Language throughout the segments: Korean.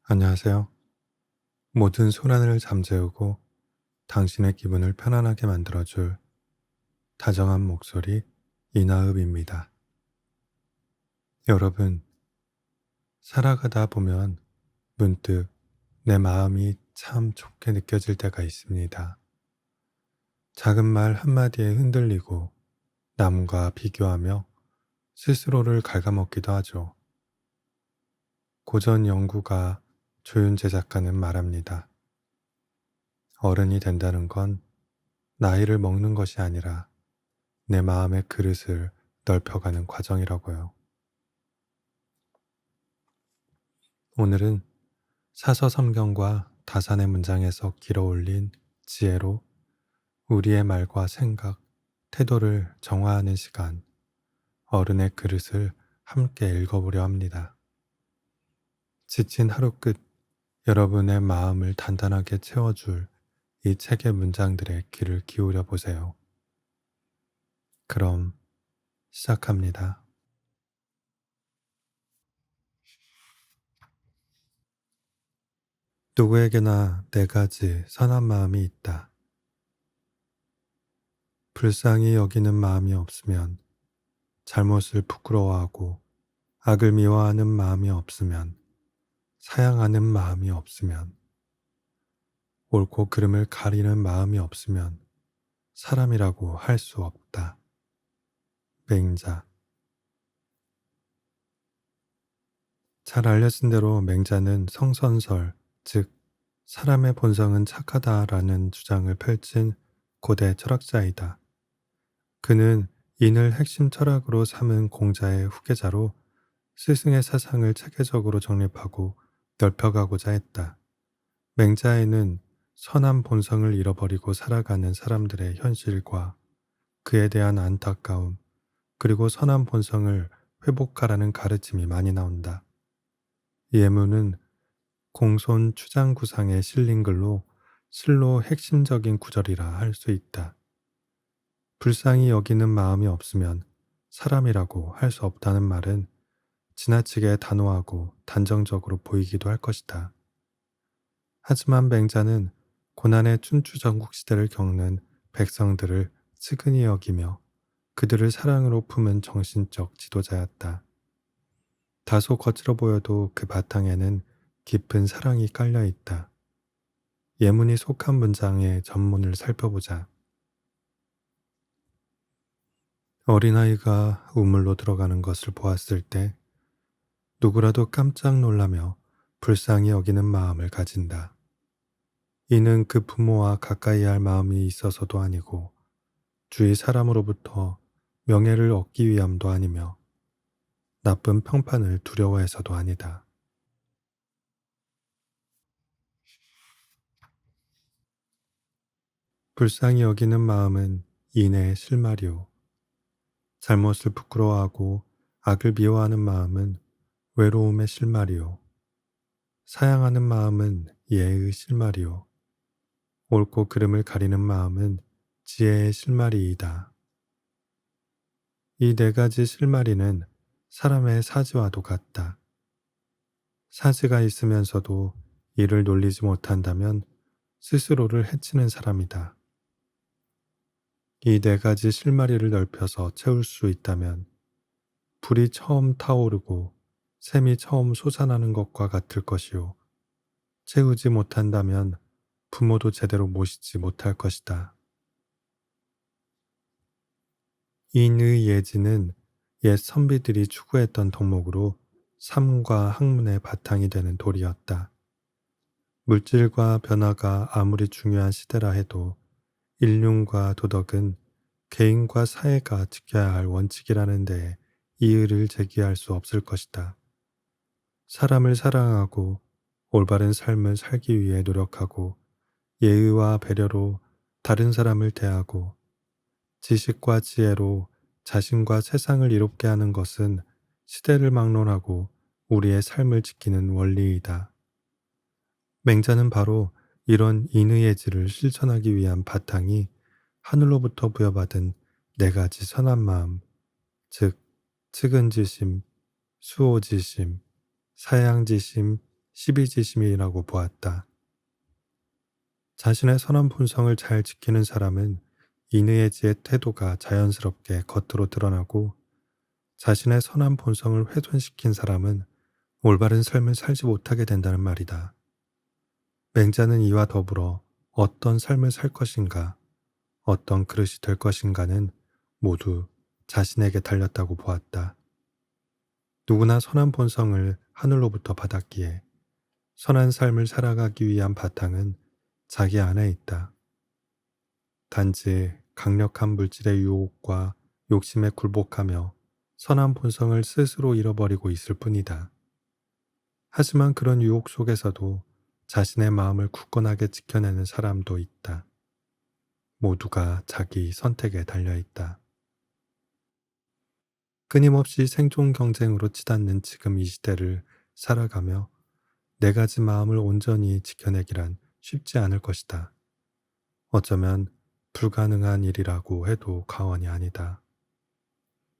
안녕하세요. 모든 소란을 잠재우고 당신의 기분을 편안하게 만들어줄 다정한 목소리 이나읍입니다. 여러분, 살아가다 보면 문득 내 마음이 참 좁게 느껴질 때가 있습니다. 작은 말 한마디에 흔들리고 남과 비교하며 스스로를 갉아먹기도 하죠. 고전 연구가 조윤재 작가는 말합니다. 어른이 된다는 건 나이를 먹는 것이 아니라 내 마음의 그릇을 넓혀가는 과정이라고요. 오늘은 사서성경과 다산의 문장에서 길어올린 지혜로 우리의 말과 생각, 태도를 정화하는 시간, 어른의 그릇을 함께 읽어보려 합니다. 지친 하루 끝 여러분의 마음을 단단하게 채워줄 이 책의 문장들의 귀를 기울여 보세요. 그럼 시작합니다. 누구에게나 네 가지 선한 마음이 있다. 불쌍히 여기는 마음이 없으면, 잘못을 부끄러워하고 악을 미워하는 마음이 없으면, 사양하는 마음이 없으면, 옳고 그름을 가리는 마음이 없으면 사람이라고 할 수 없다. 맹자. 잘 알려진 대로 맹자는 성선설, 즉 사람의 본성은 착하다라는 주장을 펼친 고대 철학자이다. 그는 인을 핵심 철학으로 삼은 공자의 후계자로 스승의 사상을 체계적으로 정립하고 넓혀가고자 했다. 맹자에는 선한 본성을 잃어버리고 살아가는 사람들의 현실과 그에 대한 안타까움, 그리고 선한 본성을 회복하라는 가르침이 많이 나온다. 예문은 공손 추장구상에 실린 글로 실로 핵심적인 구절이라 할 수 있다. 불쌍히 여기는 마음이 없으면 사람이라고 할 수 없다는 말은 지나치게 단호하고 단정적으로 보이기도 할 것이다. 하지만 맹자는 고난의 춘추전국 시대를 겪는 백성들을 측은히 여기며 그들을 사랑으로 품은 정신적 지도자였다. 다소 거칠어 보여도 그 바탕에는 깊은 사랑이 깔려 있다. 예문이 속한 문장의 전문을 살펴보자. 어린아이가 우물로 들어가는 것을 보았을 때 누구라도 깜짝 놀라며 불쌍히 여기는 마음을 가진다. 이는 그 부모와 가까이 할 마음이 있어서도 아니고 주위 사람으로부터 명예를 얻기 위함도 아니며 나쁜 평판을 두려워해서도 아니다. 불쌍히 여기는 마음은 인의 실마리요. 잘못을 부끄러워하고 악을 미워하는 마음은 외로움의 실마리요. 사양하는 마음은 예의 실마리요. 옳고 그름을 가리는 마음은 지혜의 실마리이다. 이 네 가지 실마리는 사람의 사지와도 같다. 사지가 있으면서도 이를 놀리지 못한다면 스스로를 해치는 사람이다. 이 네 가지 실마리를 넓혀서 채울 수 있다면 불이 처음 타오르고 샘이 처음 솟아나는 것과 같을 것이요. 채우지 못한다면 부모도 제대로 모시지 못할 것이다. 인의 예지는 옛 선비들이 추구했던 덕목으로 삶과 학문의 바탕이 되는 돌이었다. 물질과 변화가 아무리 중요한 시대라 해도 인륜과 도덕은 개인과 사회가 지켜야 할 원칙이라는 데에 이의를 제기할 수 없을 것이다. 사람을 사랑하고 올바른 삶을 살기 위해 노력하고 예의와 배려로 다른 사람을 대하고 지식과 지혜로 자신과 세상을 이롭게 하는 것은 시대를 막론하고 우리의 삶을 지키는 원리이다. 맹자는 바로 이런 인의의 질을 실천하기 위한 바탕이 하늘로부터 부여받은 네 가지 선한 마음, 즉 측은지심, 수호지심, 사양지심, 시비지심이라고 보았다. 자신의 선한 본성을 잘 지키는 사람은 인의해지의 태도가 자연스럽게 겉으로 드러나고, 자신의 선한 본성을 훼손시킨 사람은 올바른 삶을 살지 못하게 된다는 말이다. 맹자는 이와 더불어 어떤 삶을 살 것인가, 어떤 그릇이 될 것인가는 모두 자신에게 달렸다고 보았다. 누구나 선한 본성을 하늘로부터 받았기에 선한 삶을 살아가기 위한 바탕은 자기 안에 있다. 단지 강력한 물질의 유혹과 욕심에 굴복하며 선한 본성을 스스로 잃어버리고 있을 뿐이다. 하지만 그런 유혹 속에서도 자신의 마음을 굳건하게 지켜내는 사람도 있다. 모두가 자기 선택에 달려 있다. 끊임없이 생존 경쟁으로 치닫는 지금 이 시대를 살아가며 네 가지 마음을 온전히 지켜내기란 쉽지 않을 것이다. 어쩌면 불가능한 일이라고 해도 과언이 아니다.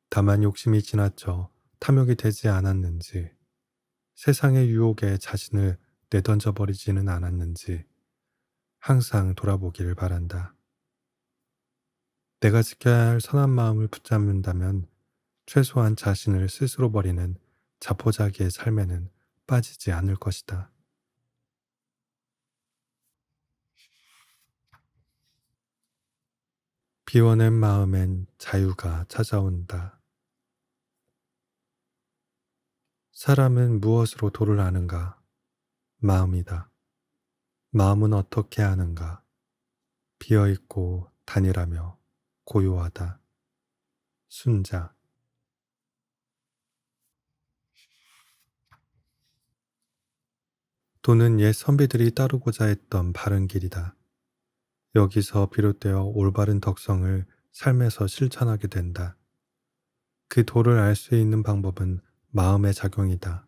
다만 욕심이 지나쳐 탐욕이 되지 않았는지, 세상의 유혹에 자신을 내던져 버리지는 않았는지 항상 돌아보기를 바란다. 내가 지켜야 할 선한 마음을 붙잡는다면 최소한 자신을 스스로 버리는 자포자기의 삶에는 빠지지 않을 것이다. 비워낸 마음엔 자유가 찾아온다. 사람은 무엇으로 도를 아는가? 마음이다. 마음은 어떻게 아는가? 비어있고 단일하며 고요하다. 순자. 도는 옛 선비들이 따르고자 했던 바른 길이다. 여기서 비롯되어 올바른 덕성을 삶에서 실천하게 된다. 그 도를 알 수 있는 방법은 마음의 작용이다.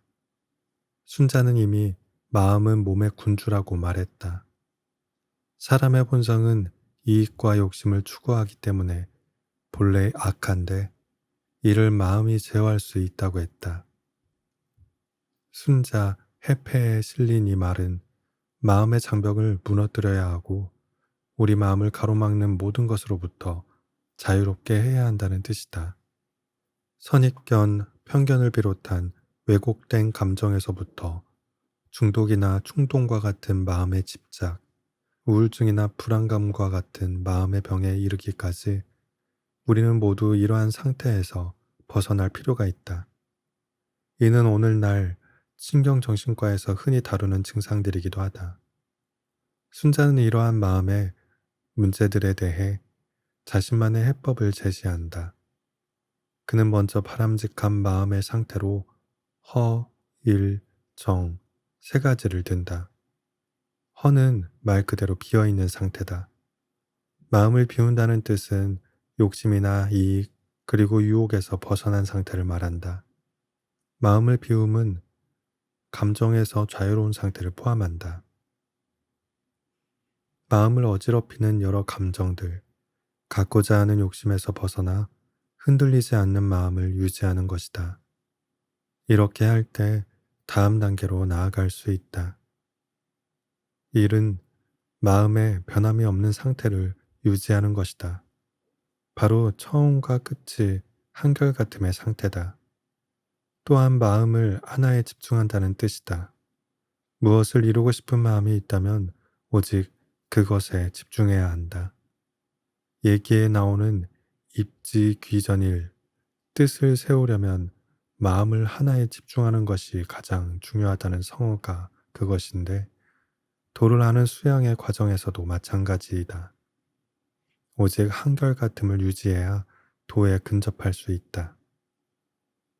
순자는 이미 마음은 몸의 군주라고 말했다. 사람의 본성은 이익과 욕심을 추구하기 때문에 본래 악한데 이를 마음이 제어할 수 있다고 했다. 순자 해패에 실린 이 말은 마음의 장벽을 무너뜨려야 하고 우리 마음을 가로막는 모든 것으로부터 자유롭게 해야 한다는 뜻이다. 선입견, 편견을 비롯한 왜곡된 감정에서부터 중독이나 충동과 같은 마음의 집착, 우울증이나 불안감과 같은 마음의 병에 이르기까지 우리는 모두 이러한 상태에서 벗어날 필요가 있다. 이는 오늘날 신경정신과에서 흔히 다루는 증상들이기도 하다. 순자는 이러한 마음의 문제들에 대해 자신만의 해법을 제시한다. 그는 먼저 바람직한 마음의 상태로 허, 일, 정 세 가지를 든다. 허는 말 그대로 비어있는 상태다. 마음을 비운다는 뜻은 욕심이나 이익 그리고 유혹에서 벗어난 상태를 말한다. 마음을 비움은 감정에서 자유로운 상태를 포함한다. 마음을 어지럽히는 여러 감정들, 갖고자 하는 욕심에서 벗어나 흔들리지 않는 마음을 유지하는 것이다. 이렇게 할 때 다음 단계로 나아갈 수 있다. 일은 마음의 변함이 없는 상태를 유지하는 것이다. 바로 처음과 끝이 한결같음의 상태다. 또한 마음을 하나에 집중한다는 뜻이다. 무엇을 이루고 싶은 마음이 있다면 오직 그것에 집중해야 한다. 얘기에 나오는 입지귀전일, 뜻을 세우려면 마음을 하나에 집중하는 것이 가장 중요하다는 성어가 그것인데, 도를 아는 수양의 과정에서도 마찬가지이다. 오직 한결같음을 유지해야 도에 근접할 수 있다.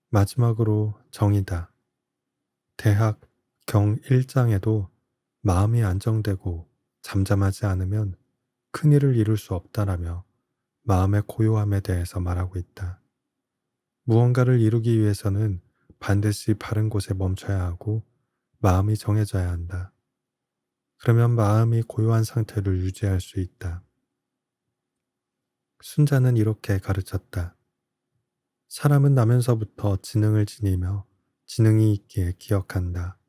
마지막으로 정이다. 대학 경 1장에도 마음이 안정되고 잠잠하지 않으면 큰 일을 이룰 수 없다라며 마음의 고요함에 대해서 말하고 있다. 무언가를 이루기 위해서는 반드시 바른 곳에 멈춰야 하고 마음이 정해져야 한다. 그러면 마음이 고요한 상태를 유지할 수 있다. 순자는 이렇게 가르쳤다. 사람은 나면서부터 지능을 지니며 지능이 있기에 기억한다.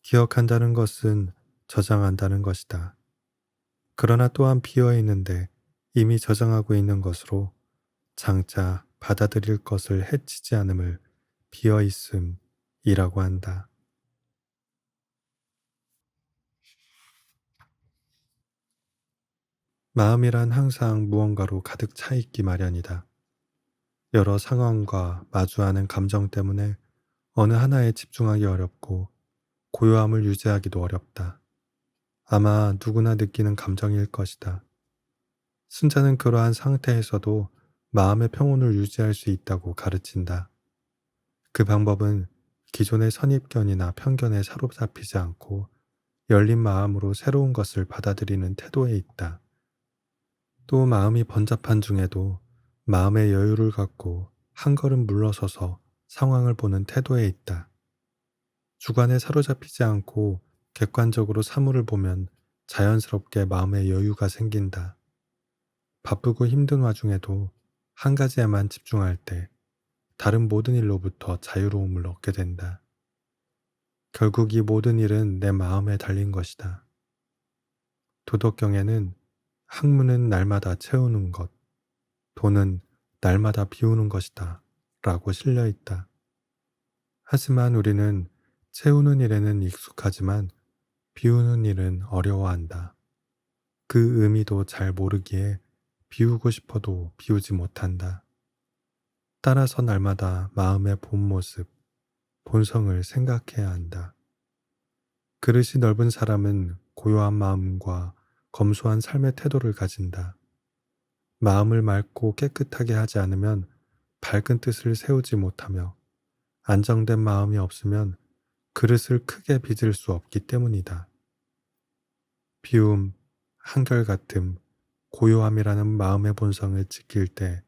기억한다는 것은 저장한다는 것이다. 그러나 또한 비어 있는데 이미 저장하고 있는 것으로 장차 받아들일 것을 해치지 않음을 비어 있음이라고 한다. 마음이란 항상 무언가로 가득 차 있기 마련이다. 여러 상황과 마주하는 감정 때문에 어느 하나에 집중하기 어렵고 고요함을 유지하기도 어렵다. 아마 누구나 느끼는 감정일 것이다. 순자는 그러한 상태에서도 마음의 평온을 유지할 수 있다고 가르친다. 그 방법은 기존의 선입견이나 편견에 사로잡히지 않고 열린 마음으로 새로운 것을 받아들이는 태도에 있다. 또 마음이 번잡한 중에도 마음의 여유를 갖고 한 걸음 물러서서 상황을 보는 태도에 있다. 주관에 사로잡히지 않고 객관적으로 사물을 보면 자연스럽게 마음의 여유가 생긴다. 바쁘고 힘든 와중에도 한 가지에만 집중할 때 다른 모든 일로부터 자유로움을 얻게 된다. 결국 이 모든 일은 내 마음에 달린 것이다. 도덕경에는 학문은 날마다 채우는 것, 돈은 날마다 비우는 것이다 라고 실려 있다. 하지만 우리는 채우는 일에는 익숙하지만 비우는 일은 어려워한다. 그 의미도 잘 모르기에 비우고 싶어도 비우지 못한다. 따라서 날마다 마음의 본 모습, 본성을 생각해야 한다. 그릇이 넓은 사람은 고요한 마음과 검소한 삶의 태도를 가진다. 마음을 맑고 깨끗하게 하지 않으면 밝은 뜻을 세우지 못하며 안정된 마음이 없으면 그릇을 크게 빚을 수 없기 때문이다. 비움, 한결같음, 고요함이라는 마음의 본성을 지킬 때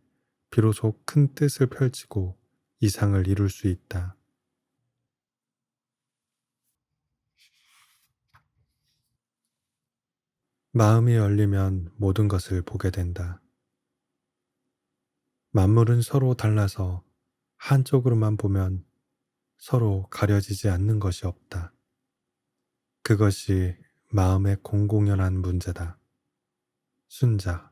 비로소 큰 뜻을 펼치고 이상을 이룰 수 있다. 마음이 열리면 모든 것을 보게 된다. 만물은 서로 달라서 한쪽으로만 보면 서로 가려지지 않는 것이 없다. 그것이 마음의 공공연한 문제다. 순자.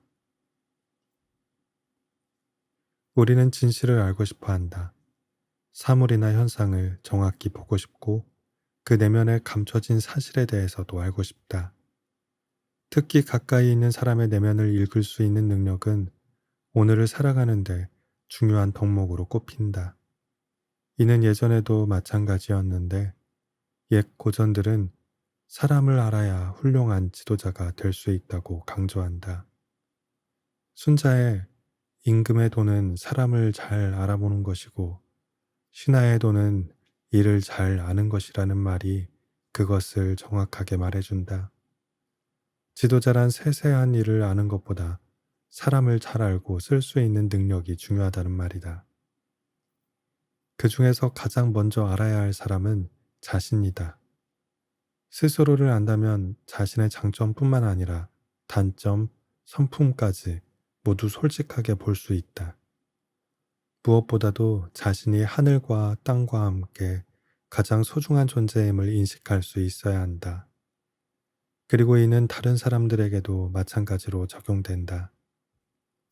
우리는 진실을 알고 싶어 한다. 사물이나 현상을 정확히 보고 싶고 그 내면에 감춰진 사실에 대해서도 알고 싶다. 특히 가까이 있는 사람의 내면을 읽을 수 있는 능력은 오늘을 살아가는데 중요한 덕목으로 꼽힌다. 이는 예전에도 마찬가지였는데 옛 고전들은 사람을 알아야 훌륭한 지도자가 될 수 있다고 강조한다. 순자의 임금의 도는 사람을 잘 알아보는 것이고 신하의 도는 일을 잘 아는 것이라는 말이 그것을 정확하게 말해준다. 지도자란 세세한 일을 아는 것보다 사람을 잘 알고 쓸 수 있는 능력이 중요하다는 말이다. 그 중에서 가장 먼저 알아야 할 사람은 자신이다. 스스로를 안다면 자신의 장점뿐만 아니라 단점, 성품까지 모두 솔직하게 볼 수 있다. 무엇보다도 자신이 하늘과 땅과 함께 가장 소중한 존재임을 인식할 수 있어야 한다. 그리고 이는 다른 사람들에게도 마찬가지로 적용된다.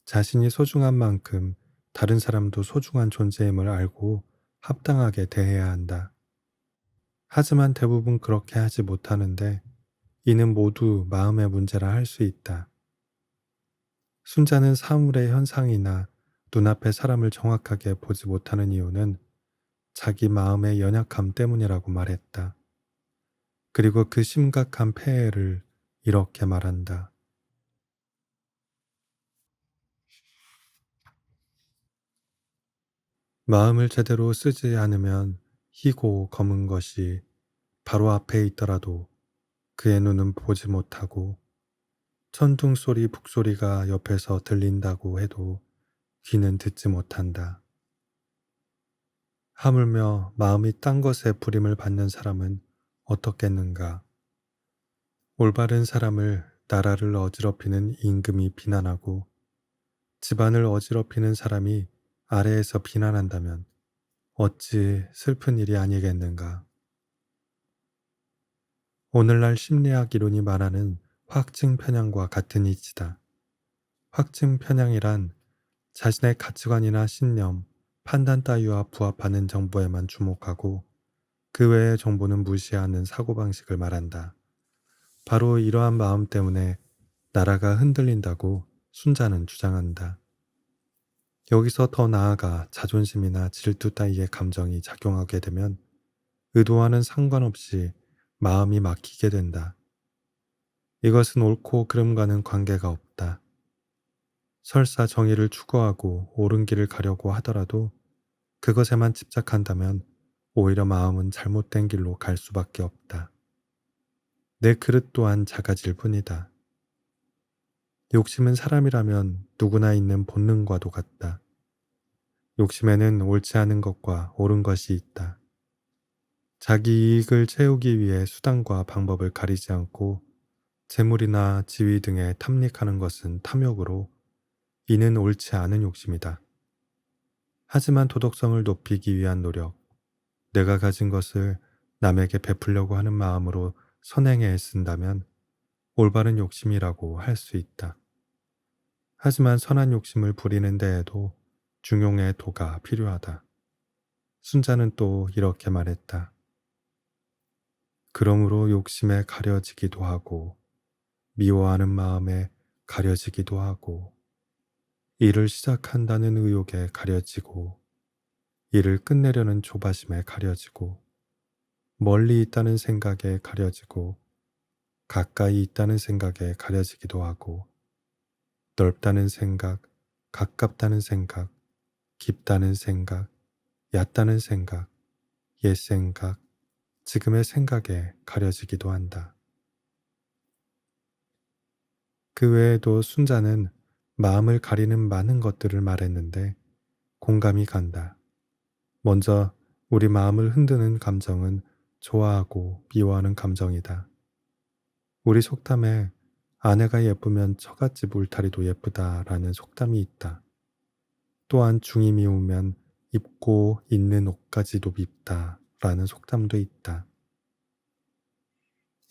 자신이 소중한 만큼 다른 사람도 소중한 존재임을 알고 합당하게 대해야 한다. 하지만 대부분 그렇게 하지 못하는데 이는 모두 마음의 문제라 할 수 있다. 순자는 사물의 현상이나 눈앞의 사람을 정확하게 보지 못하는 이유는 자기 마음의 연약함 때문이라고 말했다. 그리고 그 심각한 폐해를 이렇게 말한다. 마음을 제대로 쓰지 않으면 희고 검은 것이 바로 앞에 있더라도 그의 눈은 보지 못하고 천둥 소리 북소리가 옆에서 들린다고 해도 귀는 듣지 못한다. 하물며 마음이 딴 것에 불임을 받는 사람은 어떻겠는가? 올바른 사람을 나라를 어지럽히는 임금이 비난하고 집안을 어지럽히는 사람이 아래에서 비난한다면 어찌 슬픈 일이 아니겠는가? 오늘날 심리학 이론이 말하는 확증 편향과 같은 이치다. 확증 편향이란 자신의 가치관이나 신념, 판단 따위와 부합하는 정보에만 주목하고 그 외의 정보는 무시하는 사고방식을 말한다. 바로 이러한 마음 때문에 나라가 흔들린다고 순자는 주장한다. 여기서 더 나아가 자존심이나 질투 따위의 감정이 작용하게 되면 의도와는 상관없이 마음이 막히게 된다. 이것은 옳고 그름과는 관계가 없다. 설사 정의를 추구하고 옳은 길을 가려고 하더라도 그것에만 집착한다면 오히려 마음은 잘못된 길로 갈 수밖에 없다. 내 그릇 또한 작아질 뿐이다. 욕심은 사람이라면 누구나 있는 본능과도 같다. 욕심에는 옳지 않은 것과 옳은 것이 있다. 자기 이익을 채우기 위해 수단과 방법을 가리지 않고 재물이나 지위 등에 탐닉하는 것은 탐욕으로 이는 옳지 않은 욕심이다. 하지만 도덕성을 높이기 위한 노력, 내가 가진 것을 남에게 베풀려고 하는 마음으로 선행에 애쓴다면 올바른 욕심이라고 할 수 있다. 하지만 선한 욕심을 부리는 데에도 중용의 도가 필요하다. 순자는 또 이렇게 말했다. 그러므로 욕심에 가려지기도 하고 미워하는 마음에 가려지기도 하고 일을 시작한다는 의욕에 가려지고 일을 끝내려는 조바심에 가려지고 멀리 있다는 생각에 가려지고 가까이 있다는 생각에 가려지기도 하고 넓다는 생각, 가깝다는 생각, 깊다는 생각, 얕다는 생각, 옛 생각, 지금의 생각에 가려지기도 한다. 그 외에도 순자는 마음을 가리는 많은 것들을 말했는데 공감이 간다. 먼저 우리 마음을 흔드는 감정은 좋아하고 미워하는 감정이다. 우리 속담에 아내가 예쁘면 처갓집 울타리도 예쁘다라는 속담이 있다. 또한 중이 미우면 입고 있는 옷까지도 밉다라는 속담도 있다.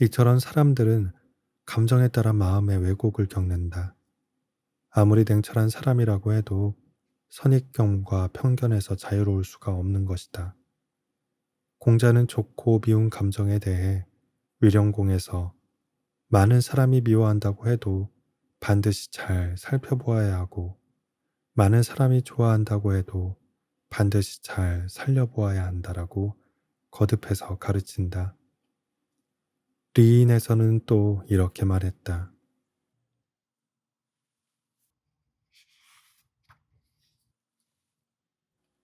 이처럼 사람들은 감정에 따라 마음의 왜곡을 겪는다. 아무리 냉철한 사람이라고 해도 선입견과 편견에서 자유로울 수가 없는 것이다. 공자는 좋고 미운 감정에 대해 위령공에서 많은 사람이 미워한다고 해도 반드시 잘 살펴보아야 하고 많은 사람이 좋아한다고 해도 반드시 잘 살려보아야 한다라고 거듭해서 가르친다. 리인에서는 또 이렇게 말했다.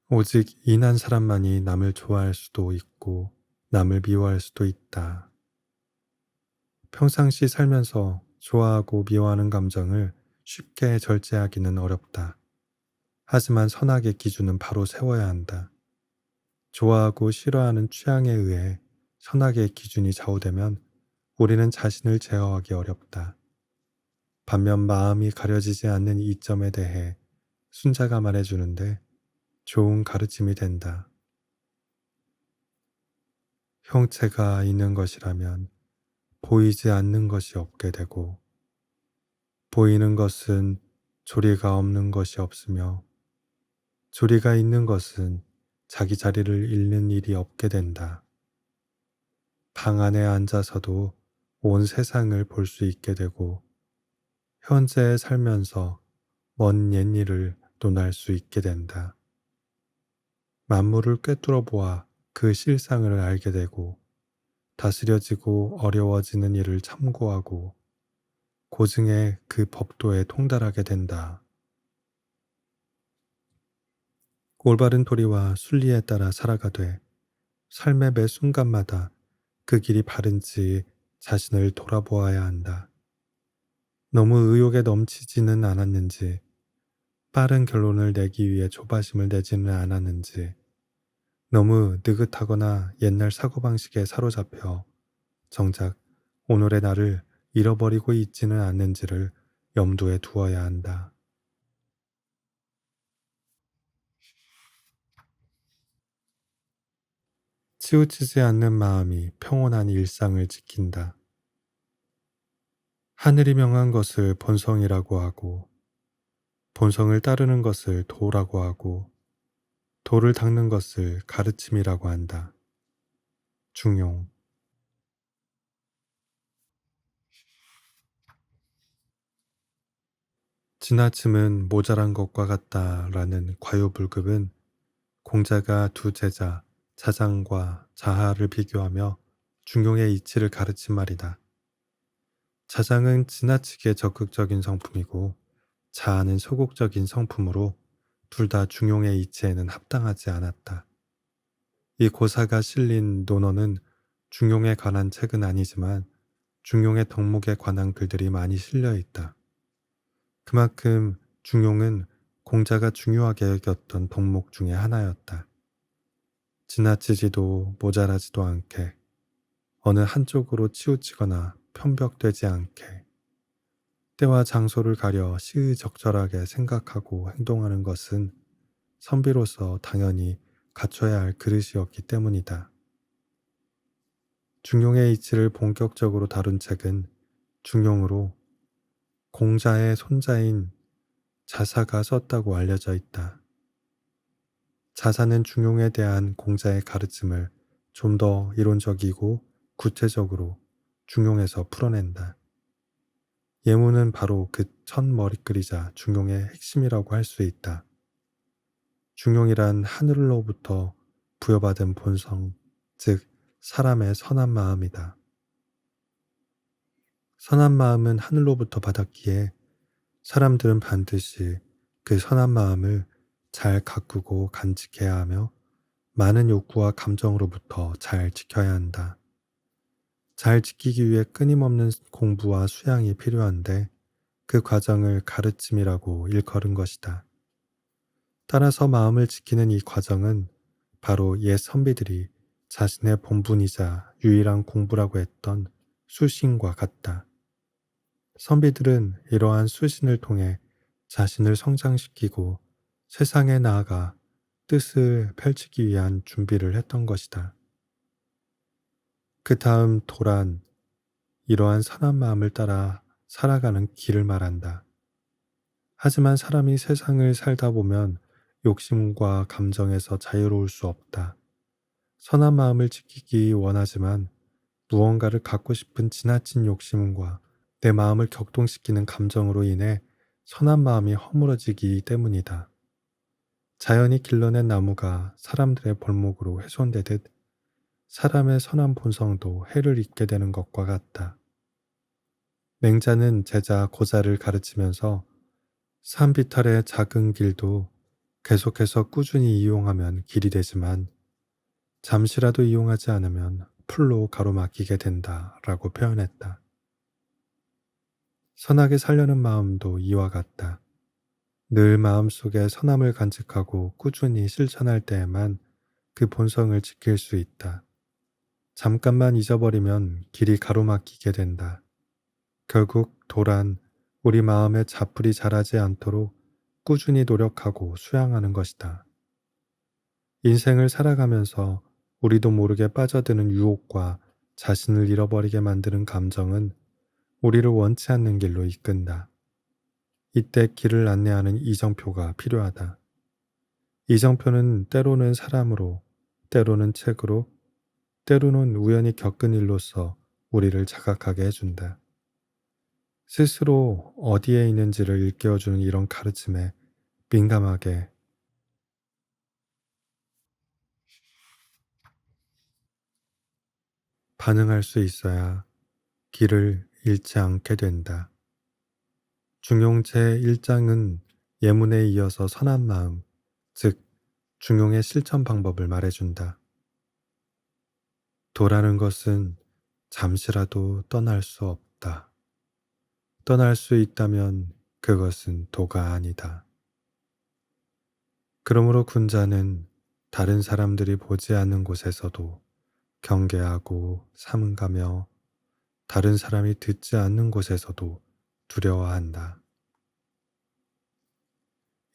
오직 인한 사람만이 남을 좋아할 수도 있고 남을 미워할 수도 있다. 평상시 살면서 좋아하고 미워하는 감정을 쉽게 절제하기는 어렵다. 하지만 선악의 기준은 바로 세워야 한다. 좋아하고 싫어하는 취향에 의해 선악의 기준이 좌우되면 우리는 자신을 제어하기 어렵다. 반면 마음이 가려지지 않는 이점에 대해 순자가 말해주는데 좋은 가르침이 된다. 형체가 있는 것이라면 보이지 않는 것이 없게 되고 보이는 것은 조리가 없는 것이 없으며 조리가 있는 것은 자기 자리를 잃는 일이 없게 된다. 방 안에 앉아서도 온 세상을 볼 수 있게 되고 현재에 살면서 먼 옛일을 논할 수 있게 된다. 만물을 꿰뚫어 보아 그 실상을 알게 되고 다스려지고 어려워지는 일을 참고하고 고증의 그 법도에 통달하게 된다. 올바른 도리와 순리에 따라 살아가되 삶의 매 순간마다 그 길이 바른지 자신을 돌아보아야 한다. 너무 의욕에 넘치지는 않았는지, 빠른 결론을 내기 위해 조바심을 내지는 않았는지, 너무 느긋하거나 옛날 사고방식에 사로잡혀 정작 오늘의 나를 잃어버리고 있지는 않는지를 염두에 두어야 한다. 치우치지 않는 마음이 평온한 일상을 지킨다. 하늘이 명한 것을 본성이라고 하고, 본성을 따르는 것을 도라고 하고, 도를 닦는 것을 가르침이라고 한다. 중용. 지나침은 모자란 것과 같다라는 과유불급은 공자가 두 제자 자장과 자하를 비교하며 중용의 이치를 가르친 말이다. 자장은 지나치게 적극적인 성품이고 자아는 소극적인 성품으로 둘 다 중용의 이치에는 합당하지 않았다. 이 고사가 실린 논어는 중용에 관한 책은 아니지만 중용의 덕목에 관한 글들이 많이 실려 있다. 그만큼 중용은 공자가 중요하게 여겼던 덕목 중의 하나였다. 지나치지도 모자라지도 않게, 어느 한쪽으로 치우치거나 편벽되지 않게, 때와 장소를 가려 시의적절하게 생각하고 행동하는 것은 선비로서 당연히 갖춰야 할 그릇이었기 때문이다. 중용의 이치를 본격적으로 다룬 책은 중용으로 공자의 손자인 자사가 썼다고 알려져 있다. 자사는 중용에 대한 공자의 가르침을 좀 더 이론적이고 구체적으로 중용에서 풀어낸다. 예문은 바로 그 첫 머리글이자 중용의 핵심이라고 할 수 있다. 중용이란 하늘로부터 부여받은 본성, 즉 사람의 선한 마음이다. 선한 마음은 하늘로부터 받았기에 사람들은 반드시 그 선한 마음을 잘 가꾸고 간직해야 하며 많은 욕구와 감정으로부터 잘 지켜야 한다. 잘 지키기 위해 끊임없는 공부와 수양이 필요한데 그 과정을 가르침이라고 일컬은 것이다. 따라서 마음을 지키는 이 과정은 바로 옛 선비들이 자신의 본분이자 유일한 공부라고 했던 수신과 같다. 선비들은 이러한 수신을 통해 자신을 성장시키고 세상에 나아가 뜻을 펼치기 위한 준비를 했던 것이다. 그 다음 도란, 이러한 선한 마음을 따라 살아가는 길을 말한다. 하지만 사람이 세상을 살다 보면 욕심과 감정에서 자유로울 수 없다. 선한 마음을 지키기 원하지만 무언가를 갖고 싶은 지나친 욕심과 내 마음을 격동시키는 감정으로 인해 선한 마음이 허물어지기 때문이다. 자연이 길러낸 나무가 사람들의 볼목으로 훼손되듯 사람의 선한 본성도 해를 입게 되는 것과 같다. 맹자는 제자 고자를 가르치면서 산비탈의 작은 길도 계속해서 꾸준히 이용하면 길이 되지만 잠시라도 이용하지 않으면 풀로 가로막히게 된다라고 표현했다. 선하게 살려는 마음도 이와 같다. 늘 마음속에 선함을 간직하고 꾸준히 실천할 때에만 그 본성을 지킬 수 있다. 잠깐만 잊어버리면 길이 가로막히게 된다. 결국 도란 우리 마음에 자풀이 자라지 않도록 꾸준히 노력하고 수양하는 것이다. 인생을 살아가면서 우리도 모르게 빠져드는 유혹과 자신을 잃어버리게 만드는 감정은 우리를 원치 않는 길로 이끈다. 이때 길을 안내하는 이정표가 필요하다. 이정표는 때로는 사람으로, 때로는 책으로, 때로는 우연히 겪은 일로서 우리를 자각하게 해준다. 스스로 어디에 있는지를 일깨워주는 이런 가르침에 민감하게 반응할 수 있어야 길을 잃지 않게 된다. 중용 제1장은 예문에 이어서 선한 마음, 즉 중용의 실천 방법을 말해준다. 도라는 것은 잠시라도 떠날 수 없다. 떠날 수 있다면 그것은 도가 아니다. 그러므로 군자는 다른 사람들이 보지 않는 곳에서도 경계하고 삼가며 다른 사람이 듣지 않는 곳에서도 두려워한다.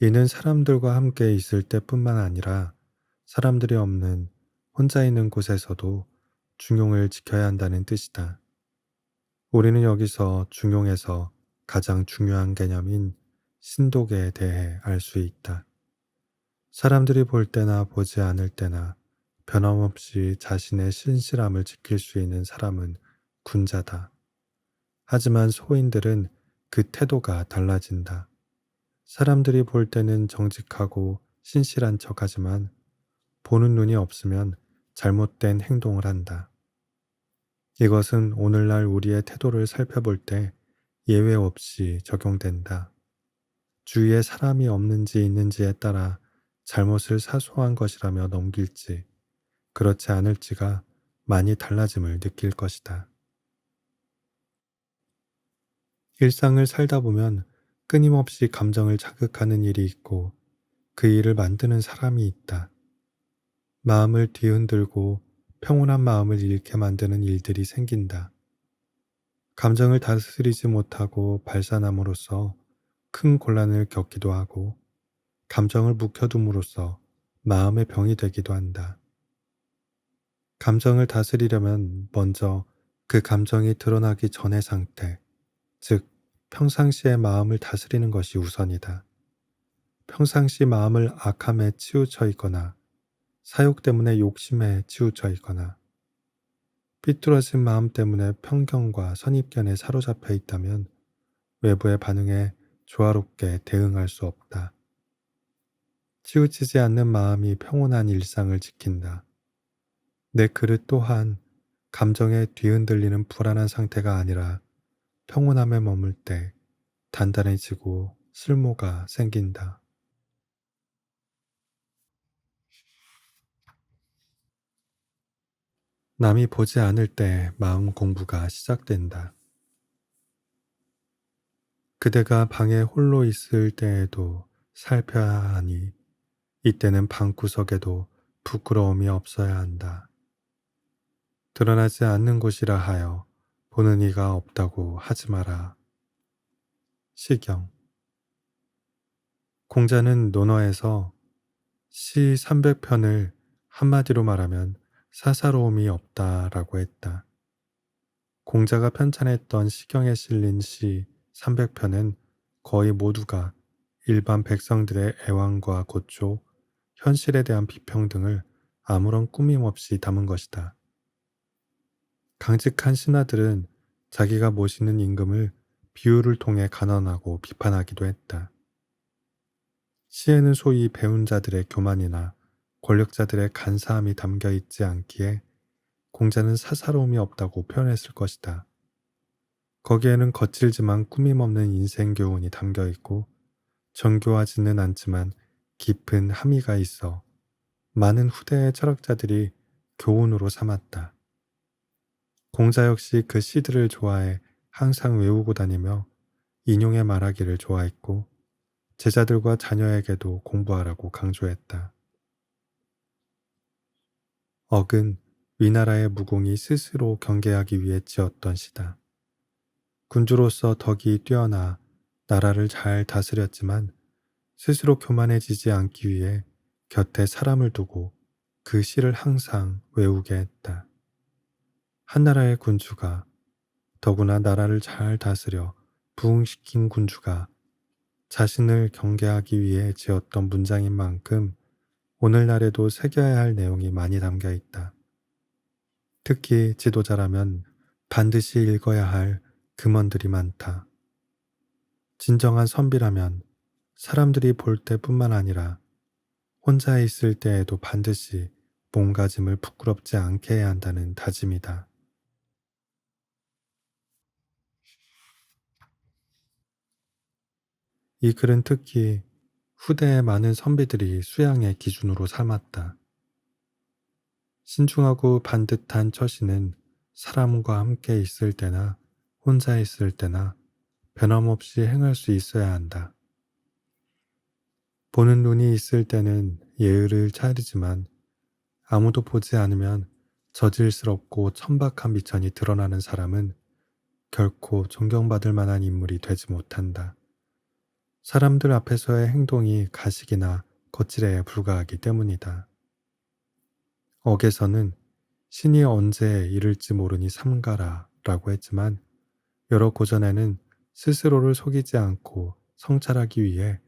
이는 사람들과 함께 있을 때뿐만 아니라 사람들이 없는 혼자 있는 곳에서도 중용을 지켜야 한다는 뜻이다. 우리는 여기서 중용에서 가장 중요한 개념인 신독에 대해 알 수 있다. 사람들이 볼 때나 보지 않을 때나 변함없이 자신의 신실함을 지킬 수 있는 사람은 군자다. 하지만 소인들은 그 태도가 달라진다. 사람들이 볼 때는 정직하고 신실한 척하지만 보는 눈이 없으면 잘못된 행동을 한다. 이것은 오늘날 우리의 태도를 살펴볼 때 예외 없이 적용된다. 주위에 사람이 없는지 있는지에 따라 잘못을 사소한 것이라며 넘길지, 그렇지 않을지가 많이 달라짐을 느낄 것이다. 일상을 살다 보면 끊임없이 감정을 자극하는 일이 있고 그 일을 만드는 사람이 있다. 마음을 뒤흔들고 평온한 마음을 잃게 만드는 일들이 생긴다. 감정을 다스리지 못하고 발산함으로써 큰 곤란을 겪기도 하고 감정을 묵혀둠으로써 마음의 병이 되기도 한다. 감정을 다스리려면 먼저 그 감정이 드러나기 전의 상태, 즉 평상시의 마음을 다스리는 것이 우선이다. 평상시 마음을 악함에 치우쳐 있거나 사욕 때문에 욕심에 치우쳐 있거나 삐뚤어진 마음 때문에 편견과 선입견에 사로잡혀 있다면 외부의 반응에 조화롭게 대응할 수 없다. 치우치지 않는 마음이 평온한 일상을 지킨다. 내 그릇 또한 감정에 뒤흔들리는 불안한 상태가 아니라 평온함에 머물 때 단단해지고 쓸모가 생긴다. 남이 보지 않을 때 마음 공부가 시작된다. 그대가 방에 홀로 있을 때에도 살펴야 하니 이때는 방구석에도 부끄러움이 없어야 한다. 드러나지 않는 곳이라 하여 보는 이가 없다고 하지 마라. 시경. 공자는 논어에서 시 300편을 한마디로 말하면 사사로움이 없다라고 했다. 공자가 편찬했던 시경에 실린 시 300편은 거의 모두가 일반 백성들의 애환과 고초, 현실에 대한 비평 등을 아무런 꾸밈 없이 담은 것이다. 강직한 신하들은 자기가 모시는 임금을 비유를 통해 간언하고 비판하기도 했다. 시에는 소위 배운 자들의 교만이나 권력자들의 간사함이 담겨 있지 않기에 공자는 사사로움이 없다고 표현했을 것이다. 거기에는 거칠지만 꾸밈없는 인생 교훈이 담겨 있고 정교하지는 않지만 깊은 함의가 있어 많은 후대의 철학자들이 교훈으로 삼았다. 공자 역시 그 시들을 좋아해 항상 외우고 다니며 인용해 말하기를 좋아했고 제자들과 자녀에게도 공부하라고 강조했다. 억은 위나라의 무공이 스스로 경계하기 위해 지었던 시다. 군주로서 덕이 뛰어나 나라를 잘 다스렸지만 스스로 교만해지지 않기 위해 곁에 사람을 두고 그 시를 항상 외우게 했다. 한나라의 군주가, 더구나 나라를 잘 다스려 부흥시킨 군주가 자신을 경계하기 위해 지었던 문장인 만큼 오늘날에도 새겨야 할 내용이 많이 담겨 있다. 특히 지도자라면 반드시 읽어야 할 금언들이 많다. 진정한 선비라면 사람들이 볼 때뿐만 아니라 혼자 있을 때에도 반드시 몸가짐을 부끄럽지 않게 해야 한다는 다짐이다. 이 글은 특히 후대의 많은 선비들이 수양의 기준으로 삼았다. 신중하고 반듯한 처신은 사람과 함께 있을 때나 혼자 있을 때나 변함없이 행할 수 있어야 한다. 보는 눈이 있을 때는 예의를 차리지만 아무도 보지 않으면 저질스럽고 천박한 미천이 드러나는 사람은 결코 존경받을 만한 인물이 되지 못한다. 사람들 앞에서의 행동이 가식이나 거칠에 불과하기 때문이다. 억에서는 신이 언제 이를지 모르니 삼가라 라고 했지만 여러 고전에는 스스로를 속이지 않고 성찰하기 위해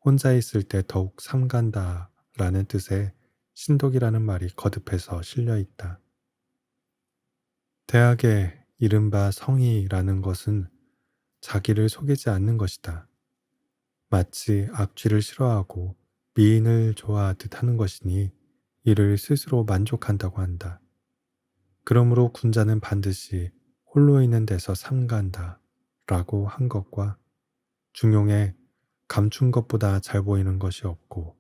혼자 있을 때 더욱 삼간다 라는 뜻의 신독이라는 말이 거듭해서 실려 있다. 대학의 이른바 성의라는 것은 자기를 속이지 않는 것이다. 마치 악취를 싫어하고 미인을 좋아하듯 하는 것이니 이를 스스로 만족한다고 한다. 그러므로 군자는 반드시 홀로 있는 데서 삼간다 라고 한 것과 중용에 감춘 것보다 잘 보이는 것이 없고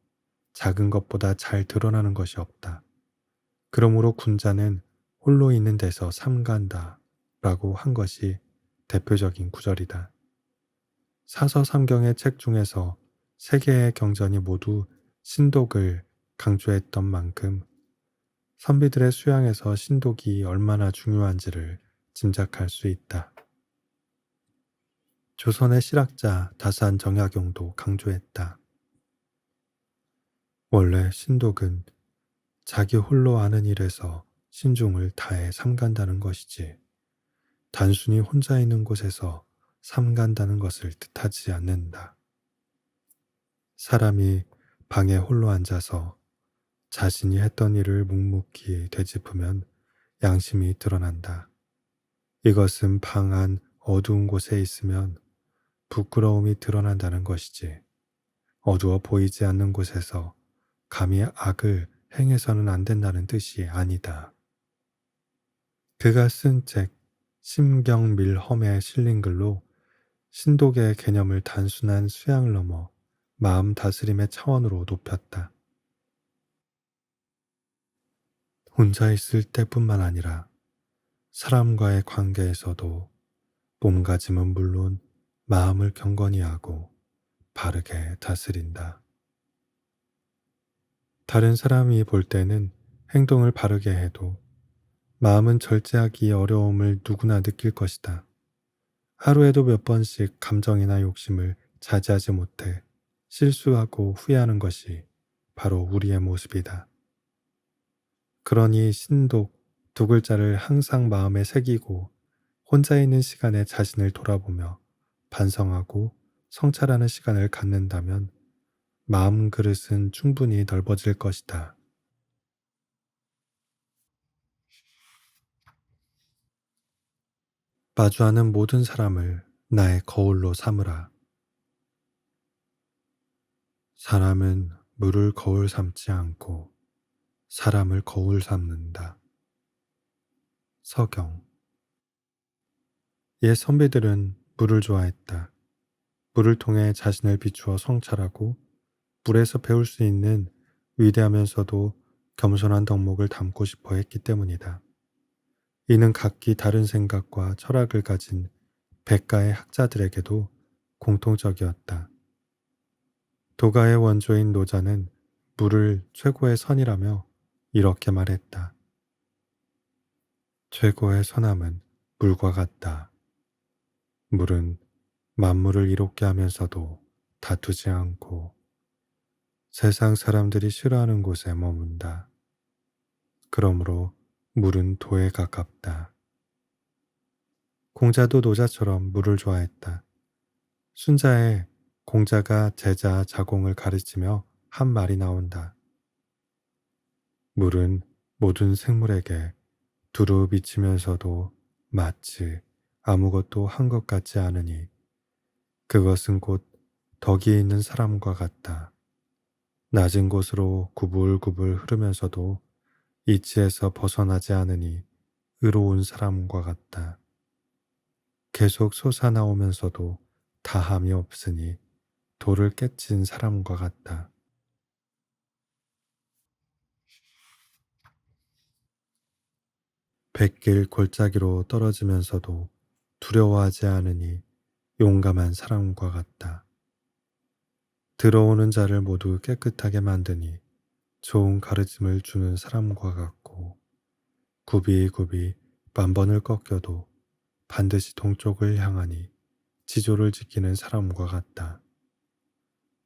작은 것보다 잘 드러나는 것이 없다. 그러므로 군자는 홀로 있는 데서 삼간다 라고 한 것이 대표적인 구절이다. 사서삼경의 책 중에서 세 개의 경전이 모두 신독을 강조했던 만큼 선비들의 수양에서 신독이 얼마나 중요한지를 짐작할 수 있다. 조선의 실학자 다산 정약용도 강조했다. 원래 신독은 자기 홀로 아는 일에서 신중을 다해 삼간다는 것이지 단순히 혼자 있는 곳에서 삼간다는 것을 뜻하지 않는다. 사람이 방에 홀로 앉아서 자신이 했던 일을 묵묵히 되짚으면 양심이 드러난다. 이것은 방 안 어두운 곳에 있으면 부끄러움이 드러난다는 것이지 어두워 보이지 않는 곳에서 감히 악을 행해서는 안 된다는 뜻이 아니다. 그가 쓴 책 심경밀험에 실린 글로 신독의 개념을 단순한 수양을 넘어 마음 다스림의 차원으로 높였다. 혼자 있을 때뿐만 아니라 사람과의 관계에서도 몸가짐은 물론 마음을 경건히 하고 바르게 다스린다. 다른 사람이 볼 때는 행동을 바르게 해도 마음은 절제하기 어려움을 누구나 느낄 것이다. 하루에도 몇 번씩 감정이나 욕심을 자제하지 못해 실수하고 후회하는 것이 바로 우리의 모습이다. 그러니 신독 두 글자를 항상 마음에 새기고 혼자 있는 시간에 자신을 돌아보며 반성하고 성찰하는 시간을 갖는다면 마음 그릇은 충분히 넓어질 것이다. 마주하는 모든 사람을 나의 거울로 삼으라. 사람은 물을 거울 삼지 않고 사람을 거울 삼는다. 서경. 옛 선비들은 물을 좋아했다. 물을 통해 자신을 비추어 성찰하고 물에서 배울 수 있는 위대하면서도 겸손한 덕목을 담고 싶어 했기 때문이다. 이는 각기 다른 생각과 철학을 가진 백가의 학자들에게도 공통적이었다. 도가의 원조인 노자는 물을 최고의 선이라며 이렇게 말했다. 최고의 선함은 물과 같다. 물은 만물을 이롭게 하면서도 다투지 않고 세상 사람들이 싫어하는 곳에 머문다. 그러므로 물은 도에 가깝다. 공자도 노자처럼 물을 좋아했다. 순자에 공자가 제자 자공을 가르치며 한 말이 나온다. 물은 모든 생물에게 두루 비치면서도 마치 아무것도 한 것 같지 않으니 그것은 곧 덕이 있는 사람과 같다. 낮은 곳으로 구불구불 흐르면서도 이치에서 벗어나지 않으니 의로운 사람과 같다. 계속 솟아나오면서도 다함이 없으니 돌을 깨친 사람과 같다. 백길 골짜기로 떨어지면서도 두려워하지 않으니 용감한 사람과 같다. 들어오는 자를 모두 깨끗하게 만드니 좋은 가르침을 주는 사람과 같고 굽이굽이 만번을 꺾여도 반드시 동쪽을 향하니 지조를 지키는 사람과 같다.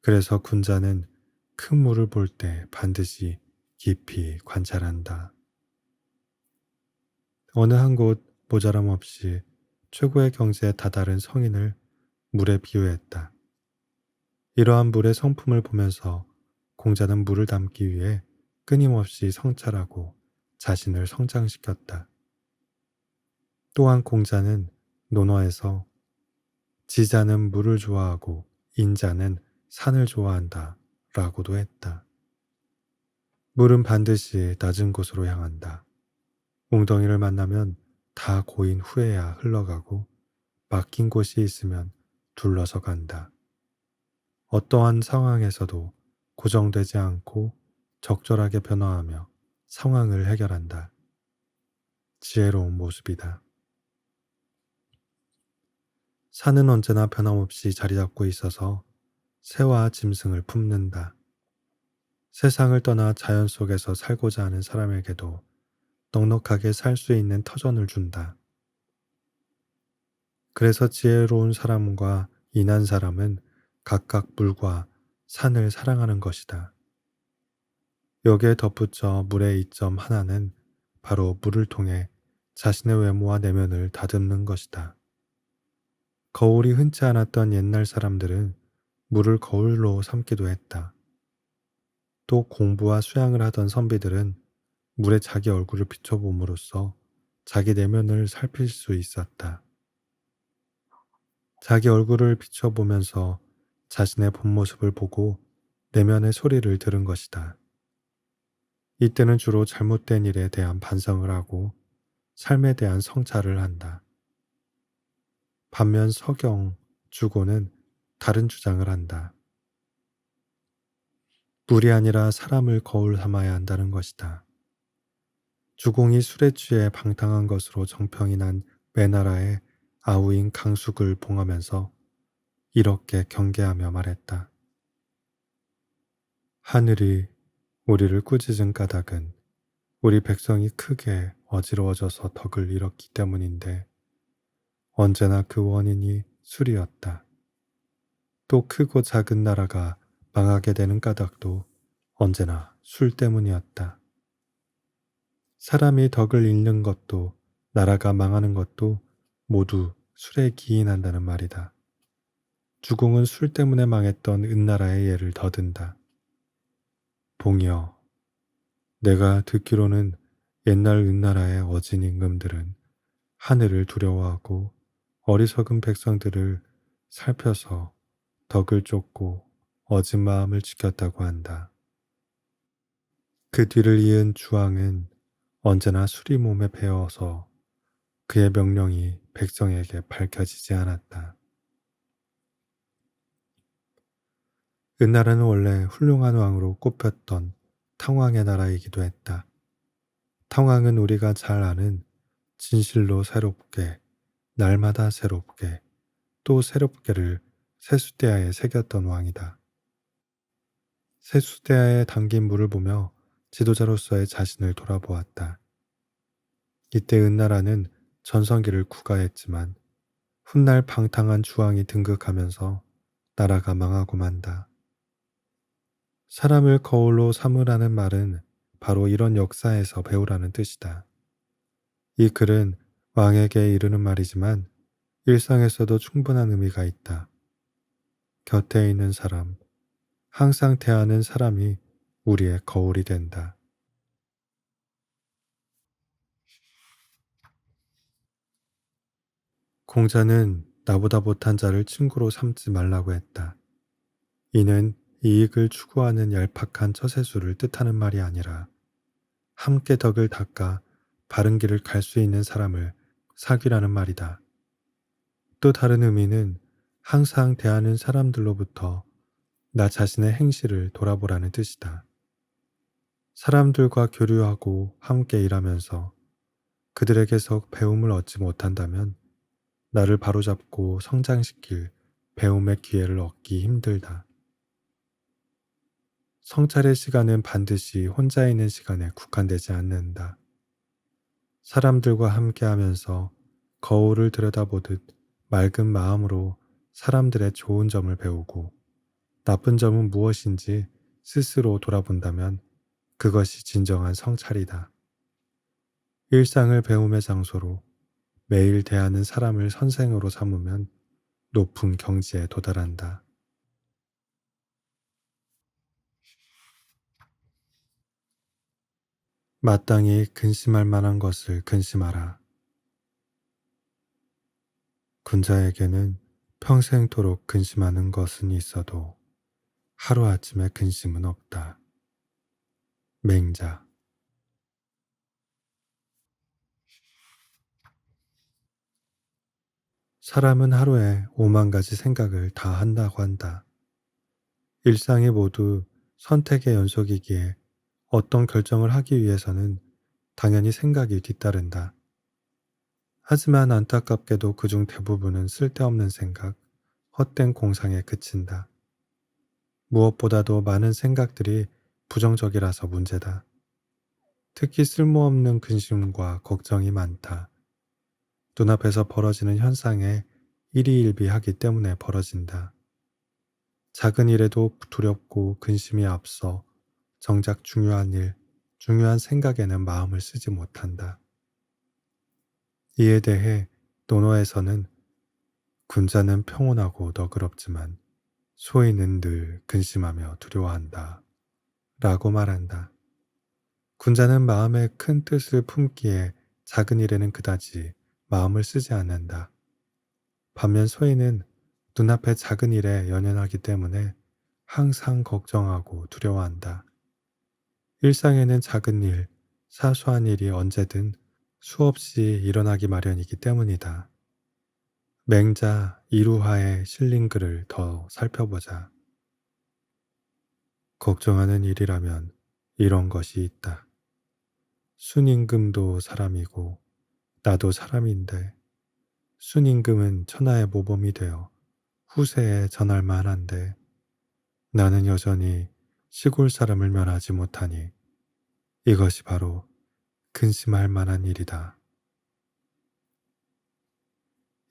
그래서 군자는 큰 물을 볼 때 반드시 깊이 관찰한다. 어느 한 곳 모자람 없이 최고의 경지에 다다른 성인을 물에 비유했다. 이러한 물의 성품을 보면서 공자는 물을 담기 위해 끊임없이 성찰하고 자신을 성장시켰다. 또한 공자는 논어에서 지자는 물을 좋아하고 인자는 산을 좋아한다 라고도 했다. 물은 반드시 낮은 곳으로 향한다. 웅덩이를 만나면 다 고인 후에야 흘러가고 막힌 곳이 있으면 둘러서 간다. 어떠한 상황에서도 고정되지 않고 적절하게 변화하며 상황을 해결한다. 지혜로운 모습이다. 산은 언제나 변함없이 자리 잡고 있어서 새와 짐승을 품는다. 세상을 떠나 자연 속에서 살고자 하는 사람에게도 넉넉하게 살 수 있는 터전을 준다. 그래서 지혜로운 사람과 인한 사람은 각각 물과 산을 사랑하는 것이다. 여기에 덧붙여 물의 이점 하나는 바로 물을 통해 자신의 외모와 내면을 다듬는 것이다. 거울이 흔치 않았던 옛날 사람들은 물을 거울로 삼기도 했다. 또 공부와 수양을 하던 선비들은 물에 자기 얼굴을 비춰봄으로써 자기 내면을 살필 수 있었다. 자기 얼굴을 비춰보면서 자신의 본 모습을 보고 내면의 소리를 들은 것이다. 이때는 주로 잘못된 일에 대한 반성을 하고 삶에 대한 성찰을 한다. 반면 서경, 주고는 다른 주장을 한다. 물이 아니라 사람을 거울 삼아야 한다는 것이다. 주공이 술에 취해 방탕한 것으로 정평이 난 매나라의 아우인 강숙을 봉하면서 이렇게 경계하며 말했다. 하늘이 우리를 꾸짖은 까닭은 우리 백성이 크게 어지러워져서 덕을 잃었기 때문인데 언제나 그 원인이 술이었다. 또 크고 작은 나라가 망하게 되는 까닭도 언제나 술 때문이었다. 사람이 덕을 잃는 것도 나라가 망하는 것도 모두 술에 기인한다는 말이다. 주공은 술 때문에 망했던 은나라의 예를 더든다. 봉이여, 내가 듣기로는 옛날 은나라의 어진 임금들은 하늘을 두려워하고 어리석은 백성들을 살펴서 덕을 쫓고 어진 마음을 지켰다고 한다. 그 뒤를 이은 주왕은 언제나 술이 몸에 배어서 그의 명령이 백성에게 밝혀지지 않았다. 은나라는 원래 훌륭한 왕으로 꼽혔던 탕왕의 나라이기도 했다. 탕왕은 우리가 잘 아는 진실로 새롭게, 날마다 새롭게, 또 새롭게를 세수대야에 새겼던 왕이다. 세수대야에 담긴 물을 보며 지도자로서의 자신을 돌아보았다. 이때 은나라는 전성기를 구가했지만 훗날 방탕한 주왕이 등극하면서 나라가 망하고 만다. 사람을 거울로 삼으라는 말은 바로 이런 역사에서 배우라는 뜻이다. 이 글은 왕에게 이르는 말이지만 일상에서도 충분한 의미가 있다. 곁에 있는 사람, 항상 대하는 사람이 우리의 거울이 된다. 공자는 나보다 못한 자를 친구로 삼지 말라고 했다. 이는 이익을 추구하는 얄팍한 처세술을 뜻하는 말이 아니라 함께 덕을 닦아 바른 길을 갈 수 있는 사람을 사귀라는 말이다. 또 다른 의미는 항상 대하는 사람들로부터 나 자신의 행실을 돌아보라는 뜻이다. 사람들과 교류하고 함께 일하면서 그들에게서 배움을 얻지 못한다면 나를 바로잡고 성장시킬 배움의 기회를 얻기 힘들다. 성찰의 시간은 반드시 혼자 있는 시간에 국한되지 않는다. 사람들과 함께 하면서 거울을 들여다보듯 맑은 마음으로 사람들의 좋은 점을 배우고 나쁜 점은 무엇인지 스스로 돌아본다면 그것이 진정한 성찰이다. 일상을 배움의 장소로 매일 대하는 사람을 선생으로 삼으면 높은 경지에 도달한다. 마땅히 근심할 만한 것을 근심하라. 군자에게는 평생토록 근심하는 것은 있어도 하루아침에 근심은 없다. 맹자. 사람은 하루에 5만 가지 생각을 다 한다고 한다. 일상이 모두 선택의 연속이기에 어떤 결정을 하기 위해서는 당연히 생각이 뒤따른다. 하지만 안타깝게도 그중 대부분은 쓸데없는 생각, 헛된 공상에 그친다. 무엇보다도 많은 생각들이 부정적이라서 문제다. 특히 쓸모없는 근심과 걱정이 많다. 눈앞에서 벌어지는 현상에 일희일비하기 때문에 벌어진다. 작은 일에도 두렵고 근심이 앞서 정작 중요한 일, 중요한 생각에는 마음을 쓰지 못한다. 이에 대해 논어에서는 군자는 평온하고 너그럽지만 소인은 늘 근심하며 두려워한다. 라고 말한다. 군자는 마음에 큰 뜻을 품기에 작은 일에는 그다지 마음을 쓰지 않는다. 반면 소인은 눈앞의 작은 일에 연연하기 때문에 항상 걱정하고 두려워한다. 일상에는 작은 일, 사소한 일이 언제든 수없이 일어나기 마련이기 때문이다. 맹자 이루하에 실린 글을 더 살펴보자. 걱정하는 일이라면 이런 것이 있다. 순임금도 사람이고 나도 사람인데 순임금은 천하의 모범이 되어 후세에 전할 만한데 나는 여전히 시골 사람을 면하지 못하니 이것이 바로 근심할 만한 일이다.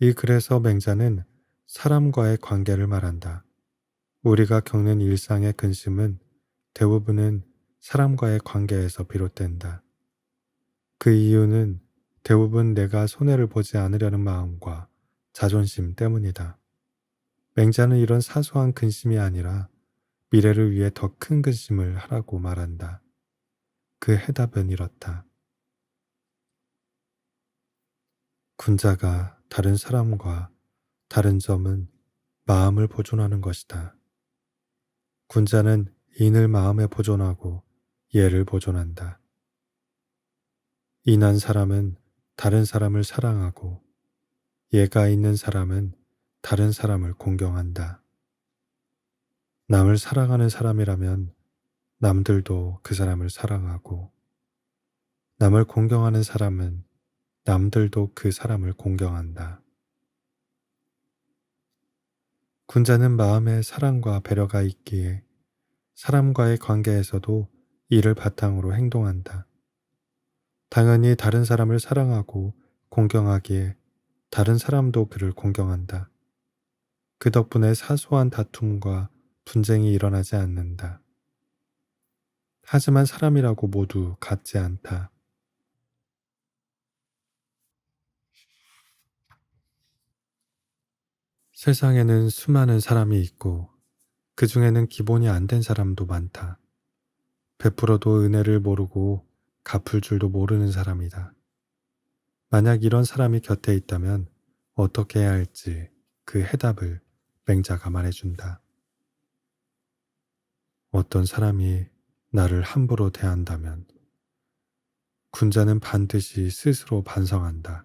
이 글에서 맹자는 사람과의 관계를 말한다. 우리가 겪는 일상의 근심은 대부분은 사람과의 관계에서 비롯된다. 그 이유는 대부분 내가 손해를 보지 않으려는 마음과 자존심 때문이다. 맹자는 이런 사소한 근심이 아니라 미래를 위해 더 큰 근심을 하라고 말한다. 그 해답은 이렇다. 군자가 다른 사람과 다른 점은 마음을 보존하는 것이다. 군자는 인을 마음에 보존하고 예를 보존한다. 인한 사람은 다른 사람을 사랑하고 예가 있는 사람은 다른 사람을 공경한다. 남을 사랑하는 사람이라면 남들도 그 사람을 사랑하고 남을 공경하는 사람은 남들도 그 사람을 공경한다. 군자는 마음에 사랑과 배려가 있기에 사람과의 관계에서도 이를 바탕으로 행동한다. 당연히 다른 사람을 사랑하고 공경하기에 다른 사람도 그를 공경한다. 그 덕분에 사소한 다툼과 분쟁이 일어나지 않는다. 하지만 사람이라고 모두 같지 않다. 세상에는 수많은 사람이 있고 그 중에는 기본이 안 된 사람도 많다. 베풀어도 은혜를 모르고 갚을 줄도 모르는 사람이다. 만약 이런 사람이 곁에 있다면 어떻게 해야 할지 그 해답을 맹자가 말해준다. 어떤 사람이 나를 함부로 대한다면 군자는 반드시 스스로 반성한다.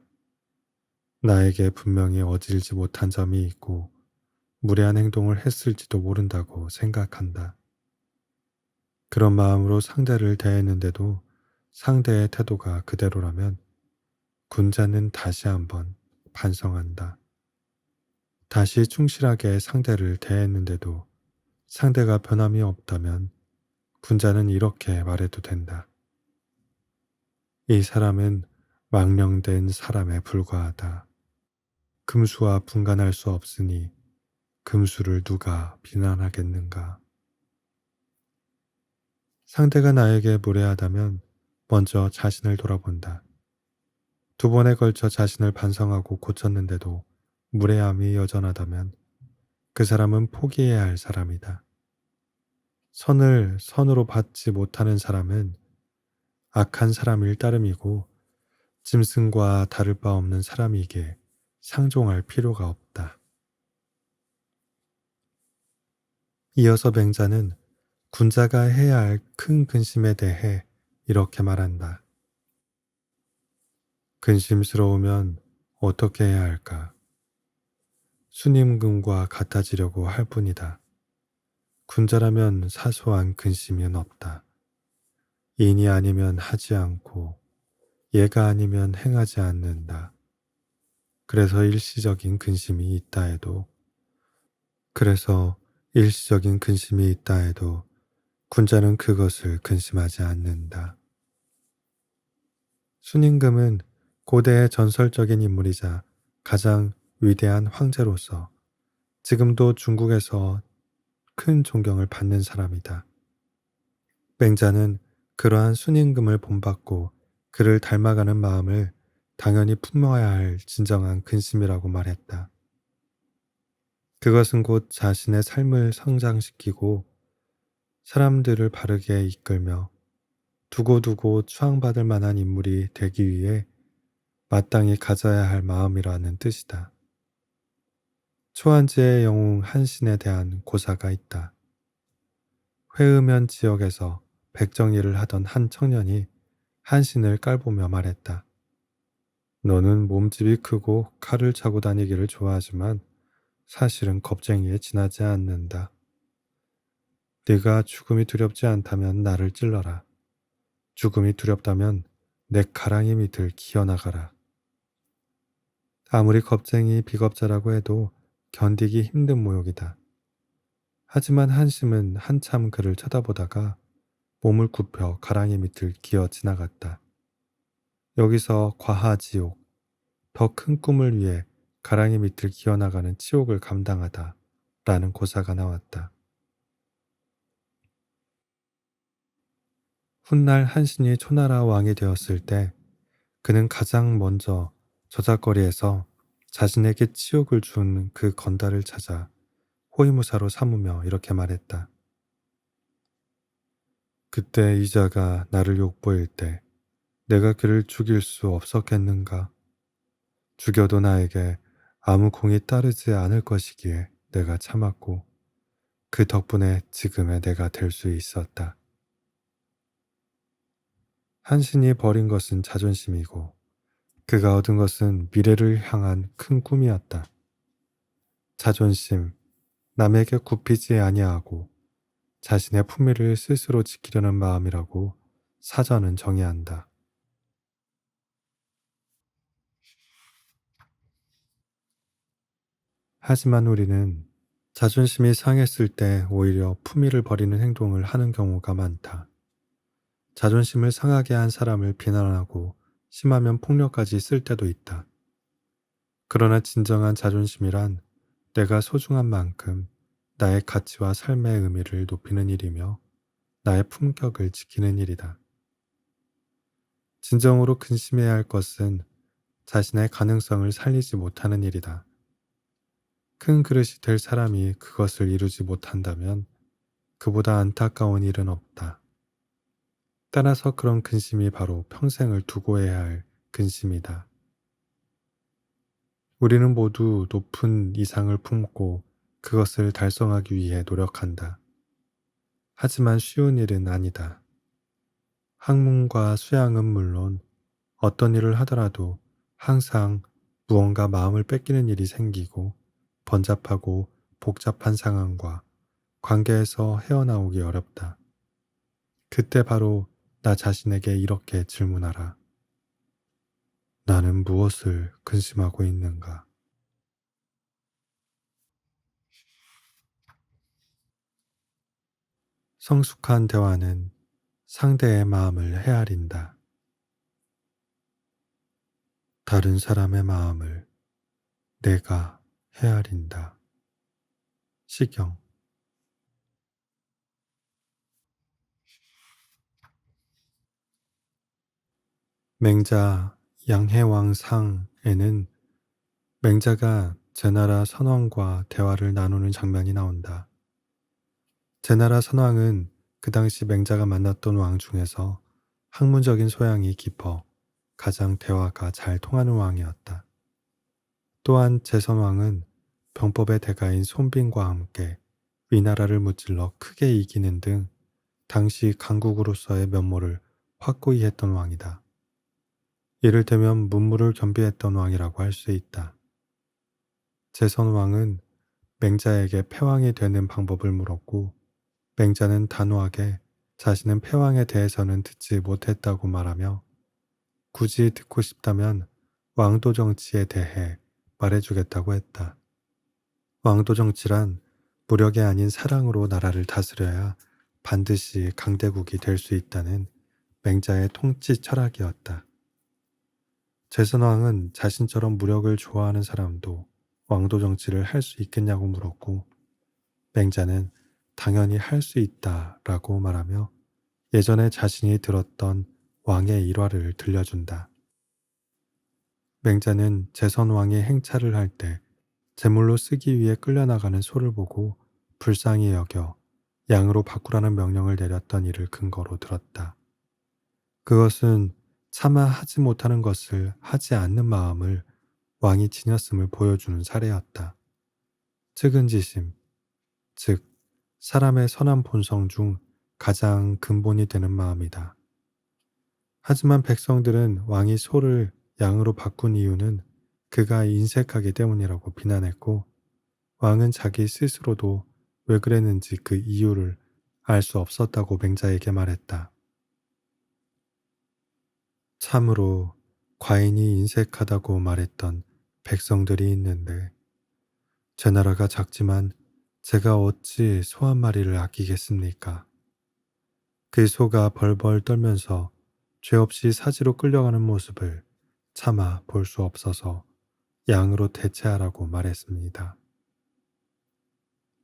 나에게 분명히 어질지 못한 점이 있고 무례한 행동을 했을지도 모른다고 생각한다. 그런 마음으로 상대를 대했는데도 상대의 태도가 그대로라면 군자는 다시 한번 반성한다. 다시 충실하게 상대를 대했는데도 상대가 변함이 없다면 군자는 이렇게 말해도 된다. 이 사람은 망령된 사람에 불과하다. 금수와 분간할 수 없으니 금수를 누가 비난하겠는가. 상대가 나에게 무례하다면 먼저 자신을 돌아본다. 두 번에 걸쳐 자신을 반성하고 고쳤는데도 무례함이 여전하다면 그 사람은 포기해야 할 사람이다. 선을 선으로 받지 못하는 사람은 악한 사람일 따름이고 짐승과 다를 바 없는 사람이기에 상종할 필요가 없다. 이어서 맹자는 군자가 해야 할 큰 근심에 대해 이렇게 말한다. 근심스러우면 어떻게 해야 할까? 순임금과 같아지려고 할 뿐이다. 군자라면 사소한 근심은 없다. 인이 아니면 하지 않고 예가 아니면 행하지 않는다. 그래서 일시적인 근심이 있다 해도 그래서 일시적인 근심이 있다 해도 군자는 그것을 근심하지 않는다. 순임금은 고대의 전설적인 인물이자 가장 위대한 황제로서 지금도 중국에서 큰 존경을 받는 사람이다. 맹자는 그러한 순임금을 본받고 그를 닮아가는 마음을 당연히 품어야 할 진정한 근심이라고 말했다. 그것은 곧 자신의 삶을 성장시키고 사람들을 바르게 이끌며 두고두고 추앙받을 만한 인물이 되기 위해 마땅히 가져야 할 마음이라는 뜻이다. 초한지의 영웅 한신에 대한 고사가 있다. 회음현 지역에서 백정일을 하던 한 청년이 한신을 깔보며 말했다. 너는 몸집이 크고 칼을 차고 다니기를 좋아하지만 사실은 겁쟁이에 지나지 않는다. 네가 죽음이 두렵지 않다면 나를 찔러라. 죽음이 두렵다면 내 가랑이 밑을 기어나가라. 아무리 겁쟁이 비겁자라고 해도 견디기 힘든 모욕이다. 하지만 한심은 한참 그를 쳐다보다가 몸을 굽혀 가랑이 밑을 기어 지나갔다. 여기서 과하지옥, 더 큰 꿈을 위해 가랑이 밑을 기어나가는 치욕을 감당하다 라는 고사가 나왔다. 훗날 한신이 초나라 왕이 되었을 때 그는 가장 먼저 저작거리에서 자신에게 치욕을 준 그 건달을 찾아 호위무사로 삼으며 이렇게 말했다. 그때 이자가 나를 욕보일 때 내가 그를 죽일 수 없었겠는가? 죽여도 나에게 아무 공이 따르지 않을 것이기에 내가 참았고 그 덕분에 지금의 내가 될 수 있었다. 한신이 버린 것은 자존심이고 그가 얻은 것은 미래를 향한 큰 꿈이었다. 자존심, 남에게 굽히지 아니하고 자신의 품위를 스스로 지키려는 마음이라고 사전은 정의한다. 하지만 우리는 자존심이 상했을 때 오히려 품위를 버리는 행동을 하는 경우가 많다. 자존심을 상하게 한 사람을 비난하고 심하면 폭력까지 쓸 때도 있다. 그러나 진정한 자존심이란 내가 소중한 만큼 나의 가치와 삶의 의미를 높이는 일이며 나의 품격을 지키는 일이다. 진정으로 근심해야 할 것은 자신의 가능성을 살리지 못하는 일이다. 큰 그릇이 될 사람이 그것을 이루지 못한다면 그보다 안타까운 일은 없다. 따라서 그런 근심이 바로 평생을 두고해야 할 근심이다. 우리는 모두 높은 이상을 품고 그것을 달성하기 위해 노력한다. 하지만 쉬운 일은 아니다. 학문과 수양은 물론 어떤 일을 하더라도 항상 무언가 마음을 뺏기는 일이 생기고 번잡하고 복잡한 상황과 관계에서 헤어나오기 어렵다. 그때 바로 나 자신에게 이렇게 질문하라. 나는 무엇을 근심하고 있는가? 성숙한 대화는 상대의 마음을 헤아린다. 다른 사람의 마음을 내가 헤아린다. 시경. 맹자 양해왕상에는 맹자가 제나라 선왕과 대화를 나누는 장면이 나온다. 제나라 선왕은 그 당시 맹자가 만났던 왕 중에서 학문적인 소양이 깊어 가장 대화가 잘 통하는 왕이었다. 또한 제선왕은 병법의 대가인 손빈과 함께 위나라를 무찔러 크게 이기는 등 당시 강국으로서의 면모를 확고히 했던 왕이다. 이를테면 문무를 겸비했던 왕이라고 할 수 있다. 제선왕은 맹자에게 패왕이 되는 방법을 물었고 맹자는 단호하게 자신은 패왕에 대해서는 듣지 못했다고 말하며 굳이 듣고 싶다면 왕도 정치에 대해 말해주겠다고 했다. 왕도 정치란 무력이 아닌 사랑으로 나라를 다스려야 반드시 강대국이 될 수 있다는 맹자의 통치 철학이었다. 제선왕은 자신처럼 무력을 좋아하는 사람도 왕도 정치를 할 수 있겠냐고 물었고 맹자는 당연히 할 수 있다라고 말하며 예전에 자신이 들었던 왕의 일화를 들려준다. 맹자는 제선왕이 행차를 할 때 제물로 쓰기 위해 끌려나가는 소를 보고 불쌍히 여겨 양으로 바꾸라는 명령을 내렸던 일을 근거로 들었다. 그것은 차마 하지 못하는 것을 하지 않는 마음을 왕이 지녔음을 보여주는 사례였다. 측은지심, 즉 사람의 선한 본성 중 가장 근본이 되는 마음이다. 하지만 백성들은 왕이 소를 양으로 바꾼 이유는 그가 인색하기 때문이라고 비난했고 왕은 자기 스스로도 왜 그랬는지 그 이유를 알 수 없었다고 맹자에게 말했다. 참으로 과인이 인색하다고 말했던 백성들이 있는데 제 나라가 작지만 제가 어찌 소 한 마리를 아끼겠습니까? 그 소가 벌벌 떨면서 죄 없이 사지로 끌려가는 모습을 차마 볼 수 없어서 양으로 대체하라고 말했습니다.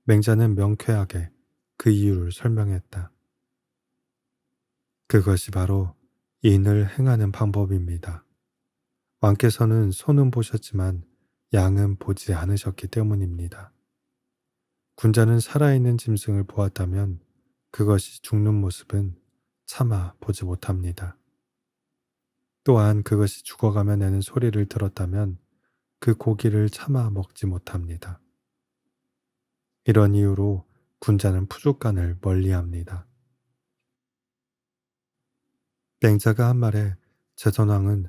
맹자는 명쾌하게 그 이유를 설명했다. 그것이 바로 인을 행하는 방법입니다. 왕께서는 소는 보셨지만 양은 보지 않으셨기 때문입니다. 군자는 살아있는 짐승을 보았다면 그것이 죽는 모습은 차마 보지 못합니다. 또한 그것이 죽어가며 내는 소리를 들었다면 그 고기를 차마 먹지 못합니다. 이런 이유로 군자는 푸죽간을 멀리합니다. 맹자가 한 말에 제선왕은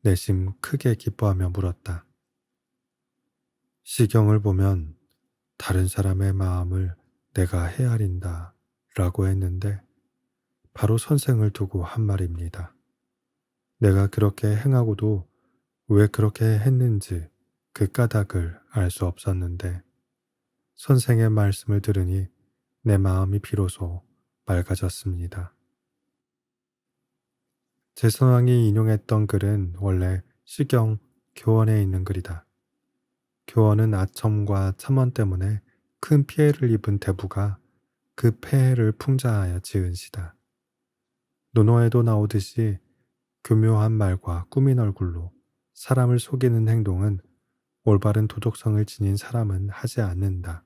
내심 크게 기뻐하며 물었다. 시경을 보면 다른 사람의 마음을 내가 헤아린다 라고 했는데 바로 선생을 두고 한 말입니다. 내가 그렇게 행하고도 왜 그렇게 했는지 그 까닭을 알 수 없었는데 선생의 말씀을 들으니 내 마음이 비로소 맑아졌습니다. 제선왕이 인용했던 글은 원래 시경 교원에 있는 글이다. 교원은 아첨과 참원 때문에 큰 피해를 입은 대부가 그 폐해를 풍자하여 지은 시다. 논어에도 나오듯이 교묘한 말과 꾸민 얼굴로 사람을 속이는 행동은 올바른 도덕성을 지닌 사람은 하지 않는다.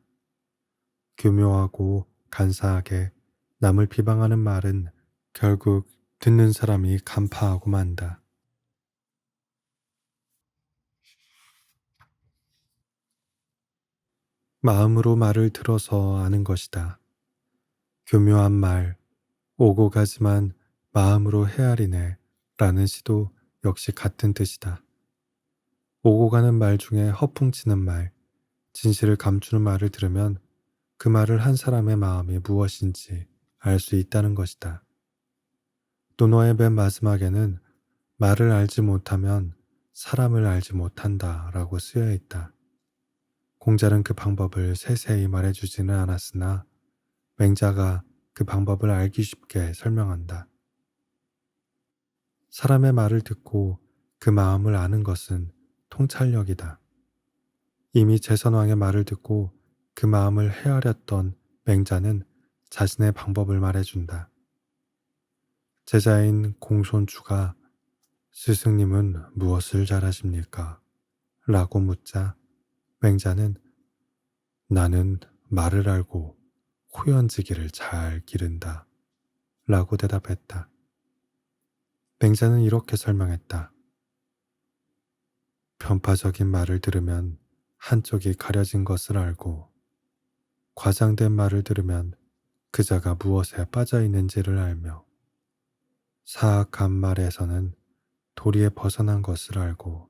교묘하고 간사하게 남을 비방하는 말은 결국 듣는 사람이 간파하고 만다. 마음으로 말을 들어서 아는 것이다. 교묘한 말, 오고 가지만 마음으로 헤아리네 라는 시도 역시 같은 뜻이다. 오고 가는 말 중에 허풍치는 말, 진실을 감추는 말을 들으면 그 말을 한 사람의 마음이 무엇인지 알 수 있다는 것이다. 논어의 맨 마지막에는 말을 알지 못하면 사람을 알지 못한다 라고 쓰여 있다. 공자는 그 방법을 세세히 말해주지는 않았으나 맹자가 그 방법을 알기 쉽게 설명한다. 사람의 말을 듣고 그 마음을 아는 것은 통찰력이다. 이미 제선왕의 말을 듣고 그 마음을 헤아렸던 맹자는 자신의 방법을 말해준다. 제자인 공손주가 스승님은 무엇을 잘하십니까? 라고 묻자 맹자는 나는 말을 알고 호연지기를 잘 기른다. 라고 대답했다. 맹자는 이렇게 설명했다. 편파적인 말을 들으면 한쪽이 가려진 것을 알고 과장된 말을 들으면 그자가 무엇에 빠져 있는지를 알며 사악한 말에서는 도리에 벗어난 것을 알고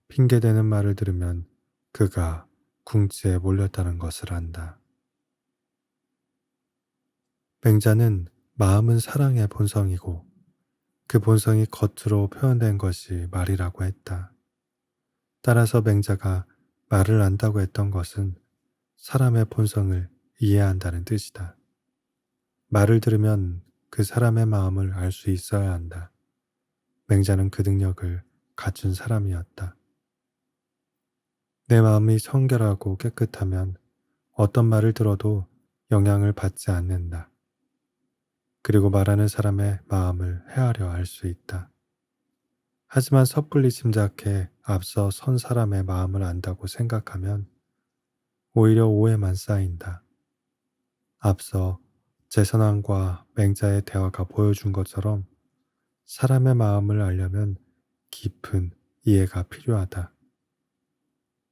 핑계대는 말을 들으면 그가 궁지에 몰렸다는 것을 안다. 맹자는 마음은 사랑의 본성이고 그 본성이 겉으로 표현된 것이 말이라고 했다. 따라서 맹자가 말을 안다고 했던 것은 사람의 본성을 이해한다는 뜻이다. 말을 들으면 그 사람의 마음을 알 수 있어야 한다. 맹자는 그 능력을 갖춘 사람이었다. 내 마음이 청결하고 깨끗하면 어떤 말을 들어도 영향을 받지 않는다. 그리고 말하는 사람의 마음을 헤아려 알 수 있다. 하지만 섣불리 짐작해 앞서 선 사람의 마음을 안다고 생각하면 오히려 오해만 쌓인다. 앞서 제선왕과 맹자의 대화가 보여준 것처럼 사람의 마음을 알려면 깊은 이해가 필요하다.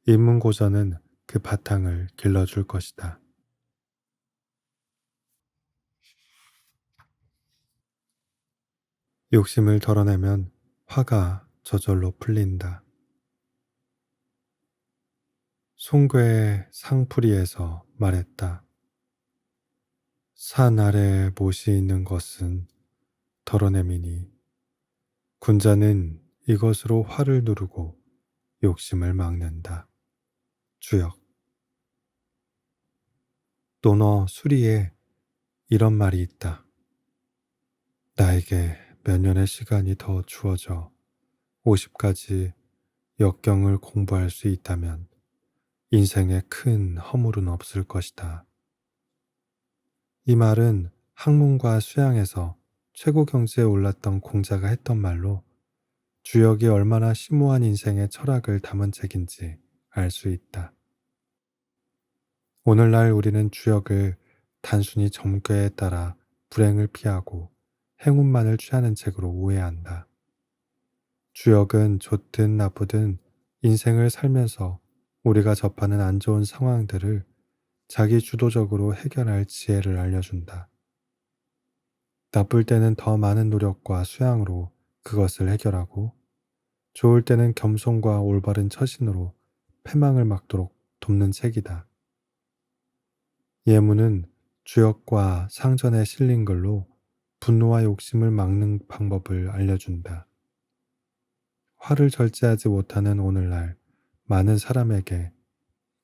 인문고전은 그 바탕을 길러줄 것이다. 욕심을 덜어내면 화가 저절로 풀린다. 송괴의 상풀이에서 말했다. 산 아래에 못이 있는 것은 덜어냄이니 군자는 이것으로 화를 누르고 욕심을 막는다. 주역. 논어 수리에 이런 말이 있다. 나에게 몇 년의 시간이 더 주어져 50가지 역경을 공부할 수 있다면 인생에 큰 허물은 없을 것이다. 이 말은 학문과 수양에서 최고 경지에 올랐던 공자가 했던 말로 주역이 얼마나 심오한 인생의 철학을 담은 책인지 알 수 있다. 오늘날 우리는 주역을 단순히 점괘에 따라 불행을 피하고 행운만을 취하는 책으로 오해한다. 주역은 좋든 나쁘든 인생을 살면서 우리가 접하는 안 좋은 상황들을 자기 주도적으로 해결할 지혜를 알려준다. 나쁠 때는 더 많은 노력과 수양으로 그것을 해결하고 좋을 때는 겸손과 올바른 처신으로 패망을 막도록 돕는 책이다. 예문은 주역과 상전에 실린 글로 분노와 욕심을 막는 방법을 알려준다. 화를 절제하지 못하는 오늘날 많은 사람에게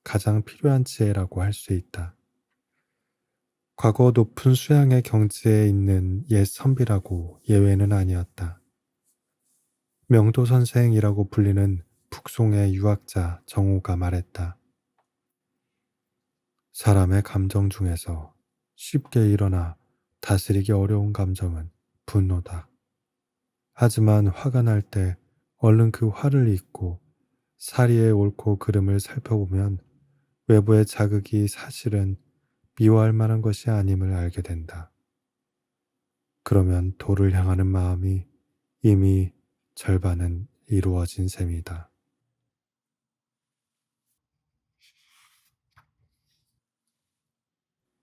가장 필요한 지혜라고 할 수 있다. 과거 높은 수양의 경지에 있는 옛 선비라고 예외는 아니었다. 명도 선생이라고 불리는 북송의 유학자 정호가 말했다. 사람의 감정 중에서 쉽게 일어나 다스리기 어려운 감정은 분노다. 하지만 화가 날 때 얼른 그 화를 잊고 사리의 옳고 그름을 살펴보면 외부의 자극이 사실은 미워할 만한 것이 아님을 알게 된다. 그러면 도를 향하는 마음이 이미 절반은 이루어진 셈이다.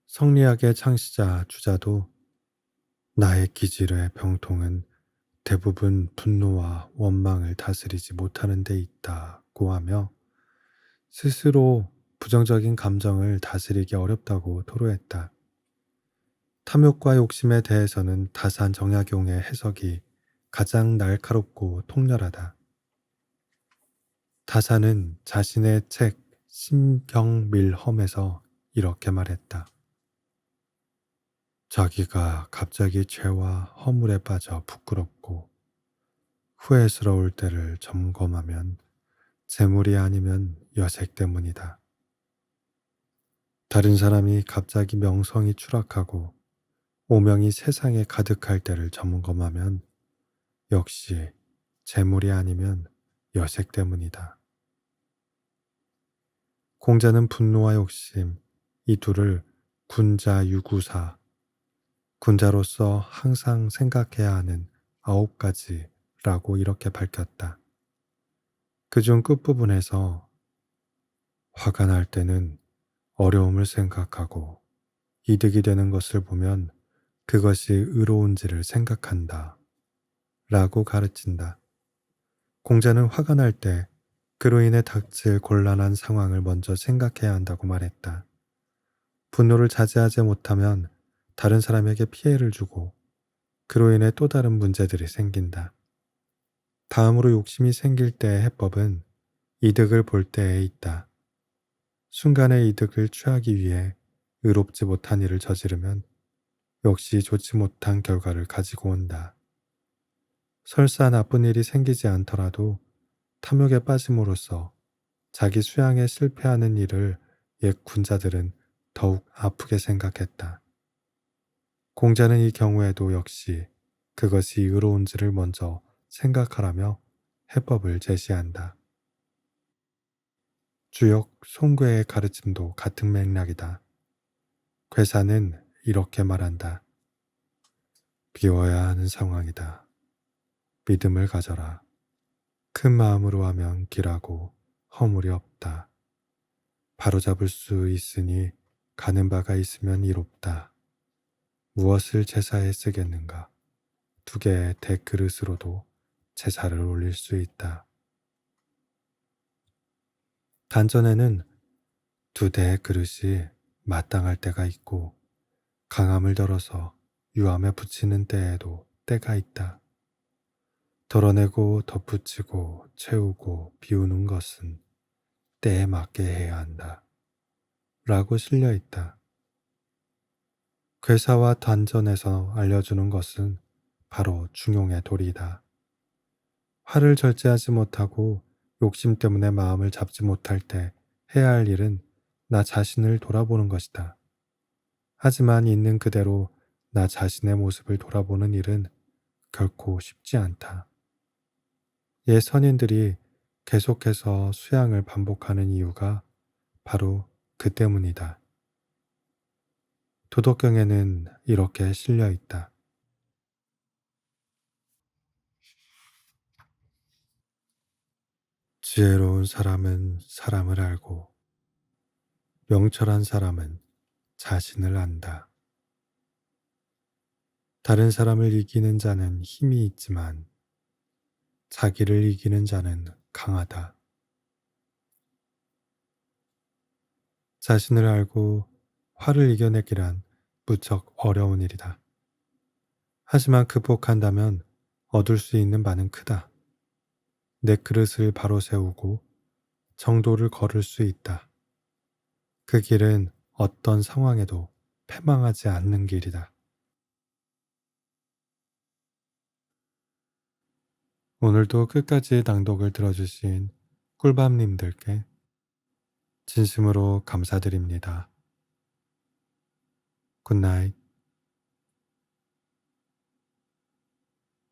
성리학의 창시자 주자도 나의 기질의 병통은 대부분 분노와 원망을 다스리지 못하는 데 있다고 하며 스스로 부정적인 감정을 다스리기 어렵다고 토로했다. 탐욕과 욕심에 대해서는 다산 정약용의 해석이 가장 날카롭고 통렬하다. 다산은 자신의 책 심경밀험에서 이렇게 말했다. 자기가 갑자기 죄와 허물에 빠져 부끄럽고 후회스러울 때를 점검하면 재물이 아니면 여색 때문이다. 다른 사람이 갑자기 명성이 추락하고 오명이 세상에 가득할 때를 점검하면 역시 재물이 아니면 여색 때문이다. 공자는 분노와 욕심, 이 둘을 군자 유구사, 군자로서 항상 생각해야 하는 9가지라고 이렇게 밝혔다. 그중 끝부분에서 화가 날 때는 어려움을 생각하고 이득이 되는 것을 보면 그것이 의로운지를 생각한다 라고 가르친다. 공자는 화가 날 때 그로 인해 닥칠 곤란한 상황을 먼저 생각해야 한다고 말했다. 분노를 자제하지 못하면 다른 사람에게 피해를 주고 그로 인해 또 다른 문제들이 생긴다. 다음으로 욕심이 생길 때의 해법은 이득을 볼 때에 있다. 순간의 이득을 취하기 위해 의롭지 못한 일을 저지르면 역시 좋지 못한 결과를 가지고 온다. 설사 나쁜 일이 생기지 않더라도 탐욕에 빠짐으로써 자기 수양에 실패하는 일을 옛 군자들은 더욱 아프게 생각했다. 공자는 이 경우에도 역시 그것이 의로운지를 먼저 생각하라며 해법을 제시한다. 주역 송괴의 가르침도 같은 맥락이다. 괴사는 이렇게 말한다. 비워야 하는 상황이다. 믿음을 가져라. 큰 마음으로 하면 길하고 허물이 없다. 바로잡을 수 있으니 가는 바가 있으면 이롭다. 무엇을 제사에 쓰겠는가? 2개의 대그릇으로도 제사를 올릴 수 있다. 단전에는 2대의 그릇이 마땅할 때가 있고 강함을 덜어서 유함에 붙이는 때에도 때가 있다. 덜어내고 덧붙이고 채우고 비우는 것은 때에 맞게 해야 한다. 라고 실려 있다. 괴사와 단전에서 알려주는 것은 바로 중용의 도리다. 화를 절제하지 못하고 욕심 때문에 마음을 잡지 못할 때 해야 할 일은 나 자신을 돌아보는 것이다. 하지만 있는 그대로 나 자신의 모습을 돌아보는 일은 결코 쉽지 않다. 옛 선인들이 계속해서 수양을 반복하는 이유가 바로 그 때문이다. 도덕경에는 이렇게 실려 있다. 지혜로운 사람은 사람을 알고 명철한 사람은 자신을 안다. 다른 사람을 이기는 자는 힘이 있지만 자기를 이기는 자는 강하다. 자신을 알고 화를 이겨내기란 무척 어려운 일이다. 하지만 극복한다면 얻을 수 있는 바는 크다. 내 그릇을 바로 세우고 정도를 걸을 수 있다. 그 길은 어떤 상황에도 패망하지 않는 길이다. 오늘도 끝까지 낭독을 들어주신 꿀밤님들께 진심으로 감사드립니다. 굿나잇.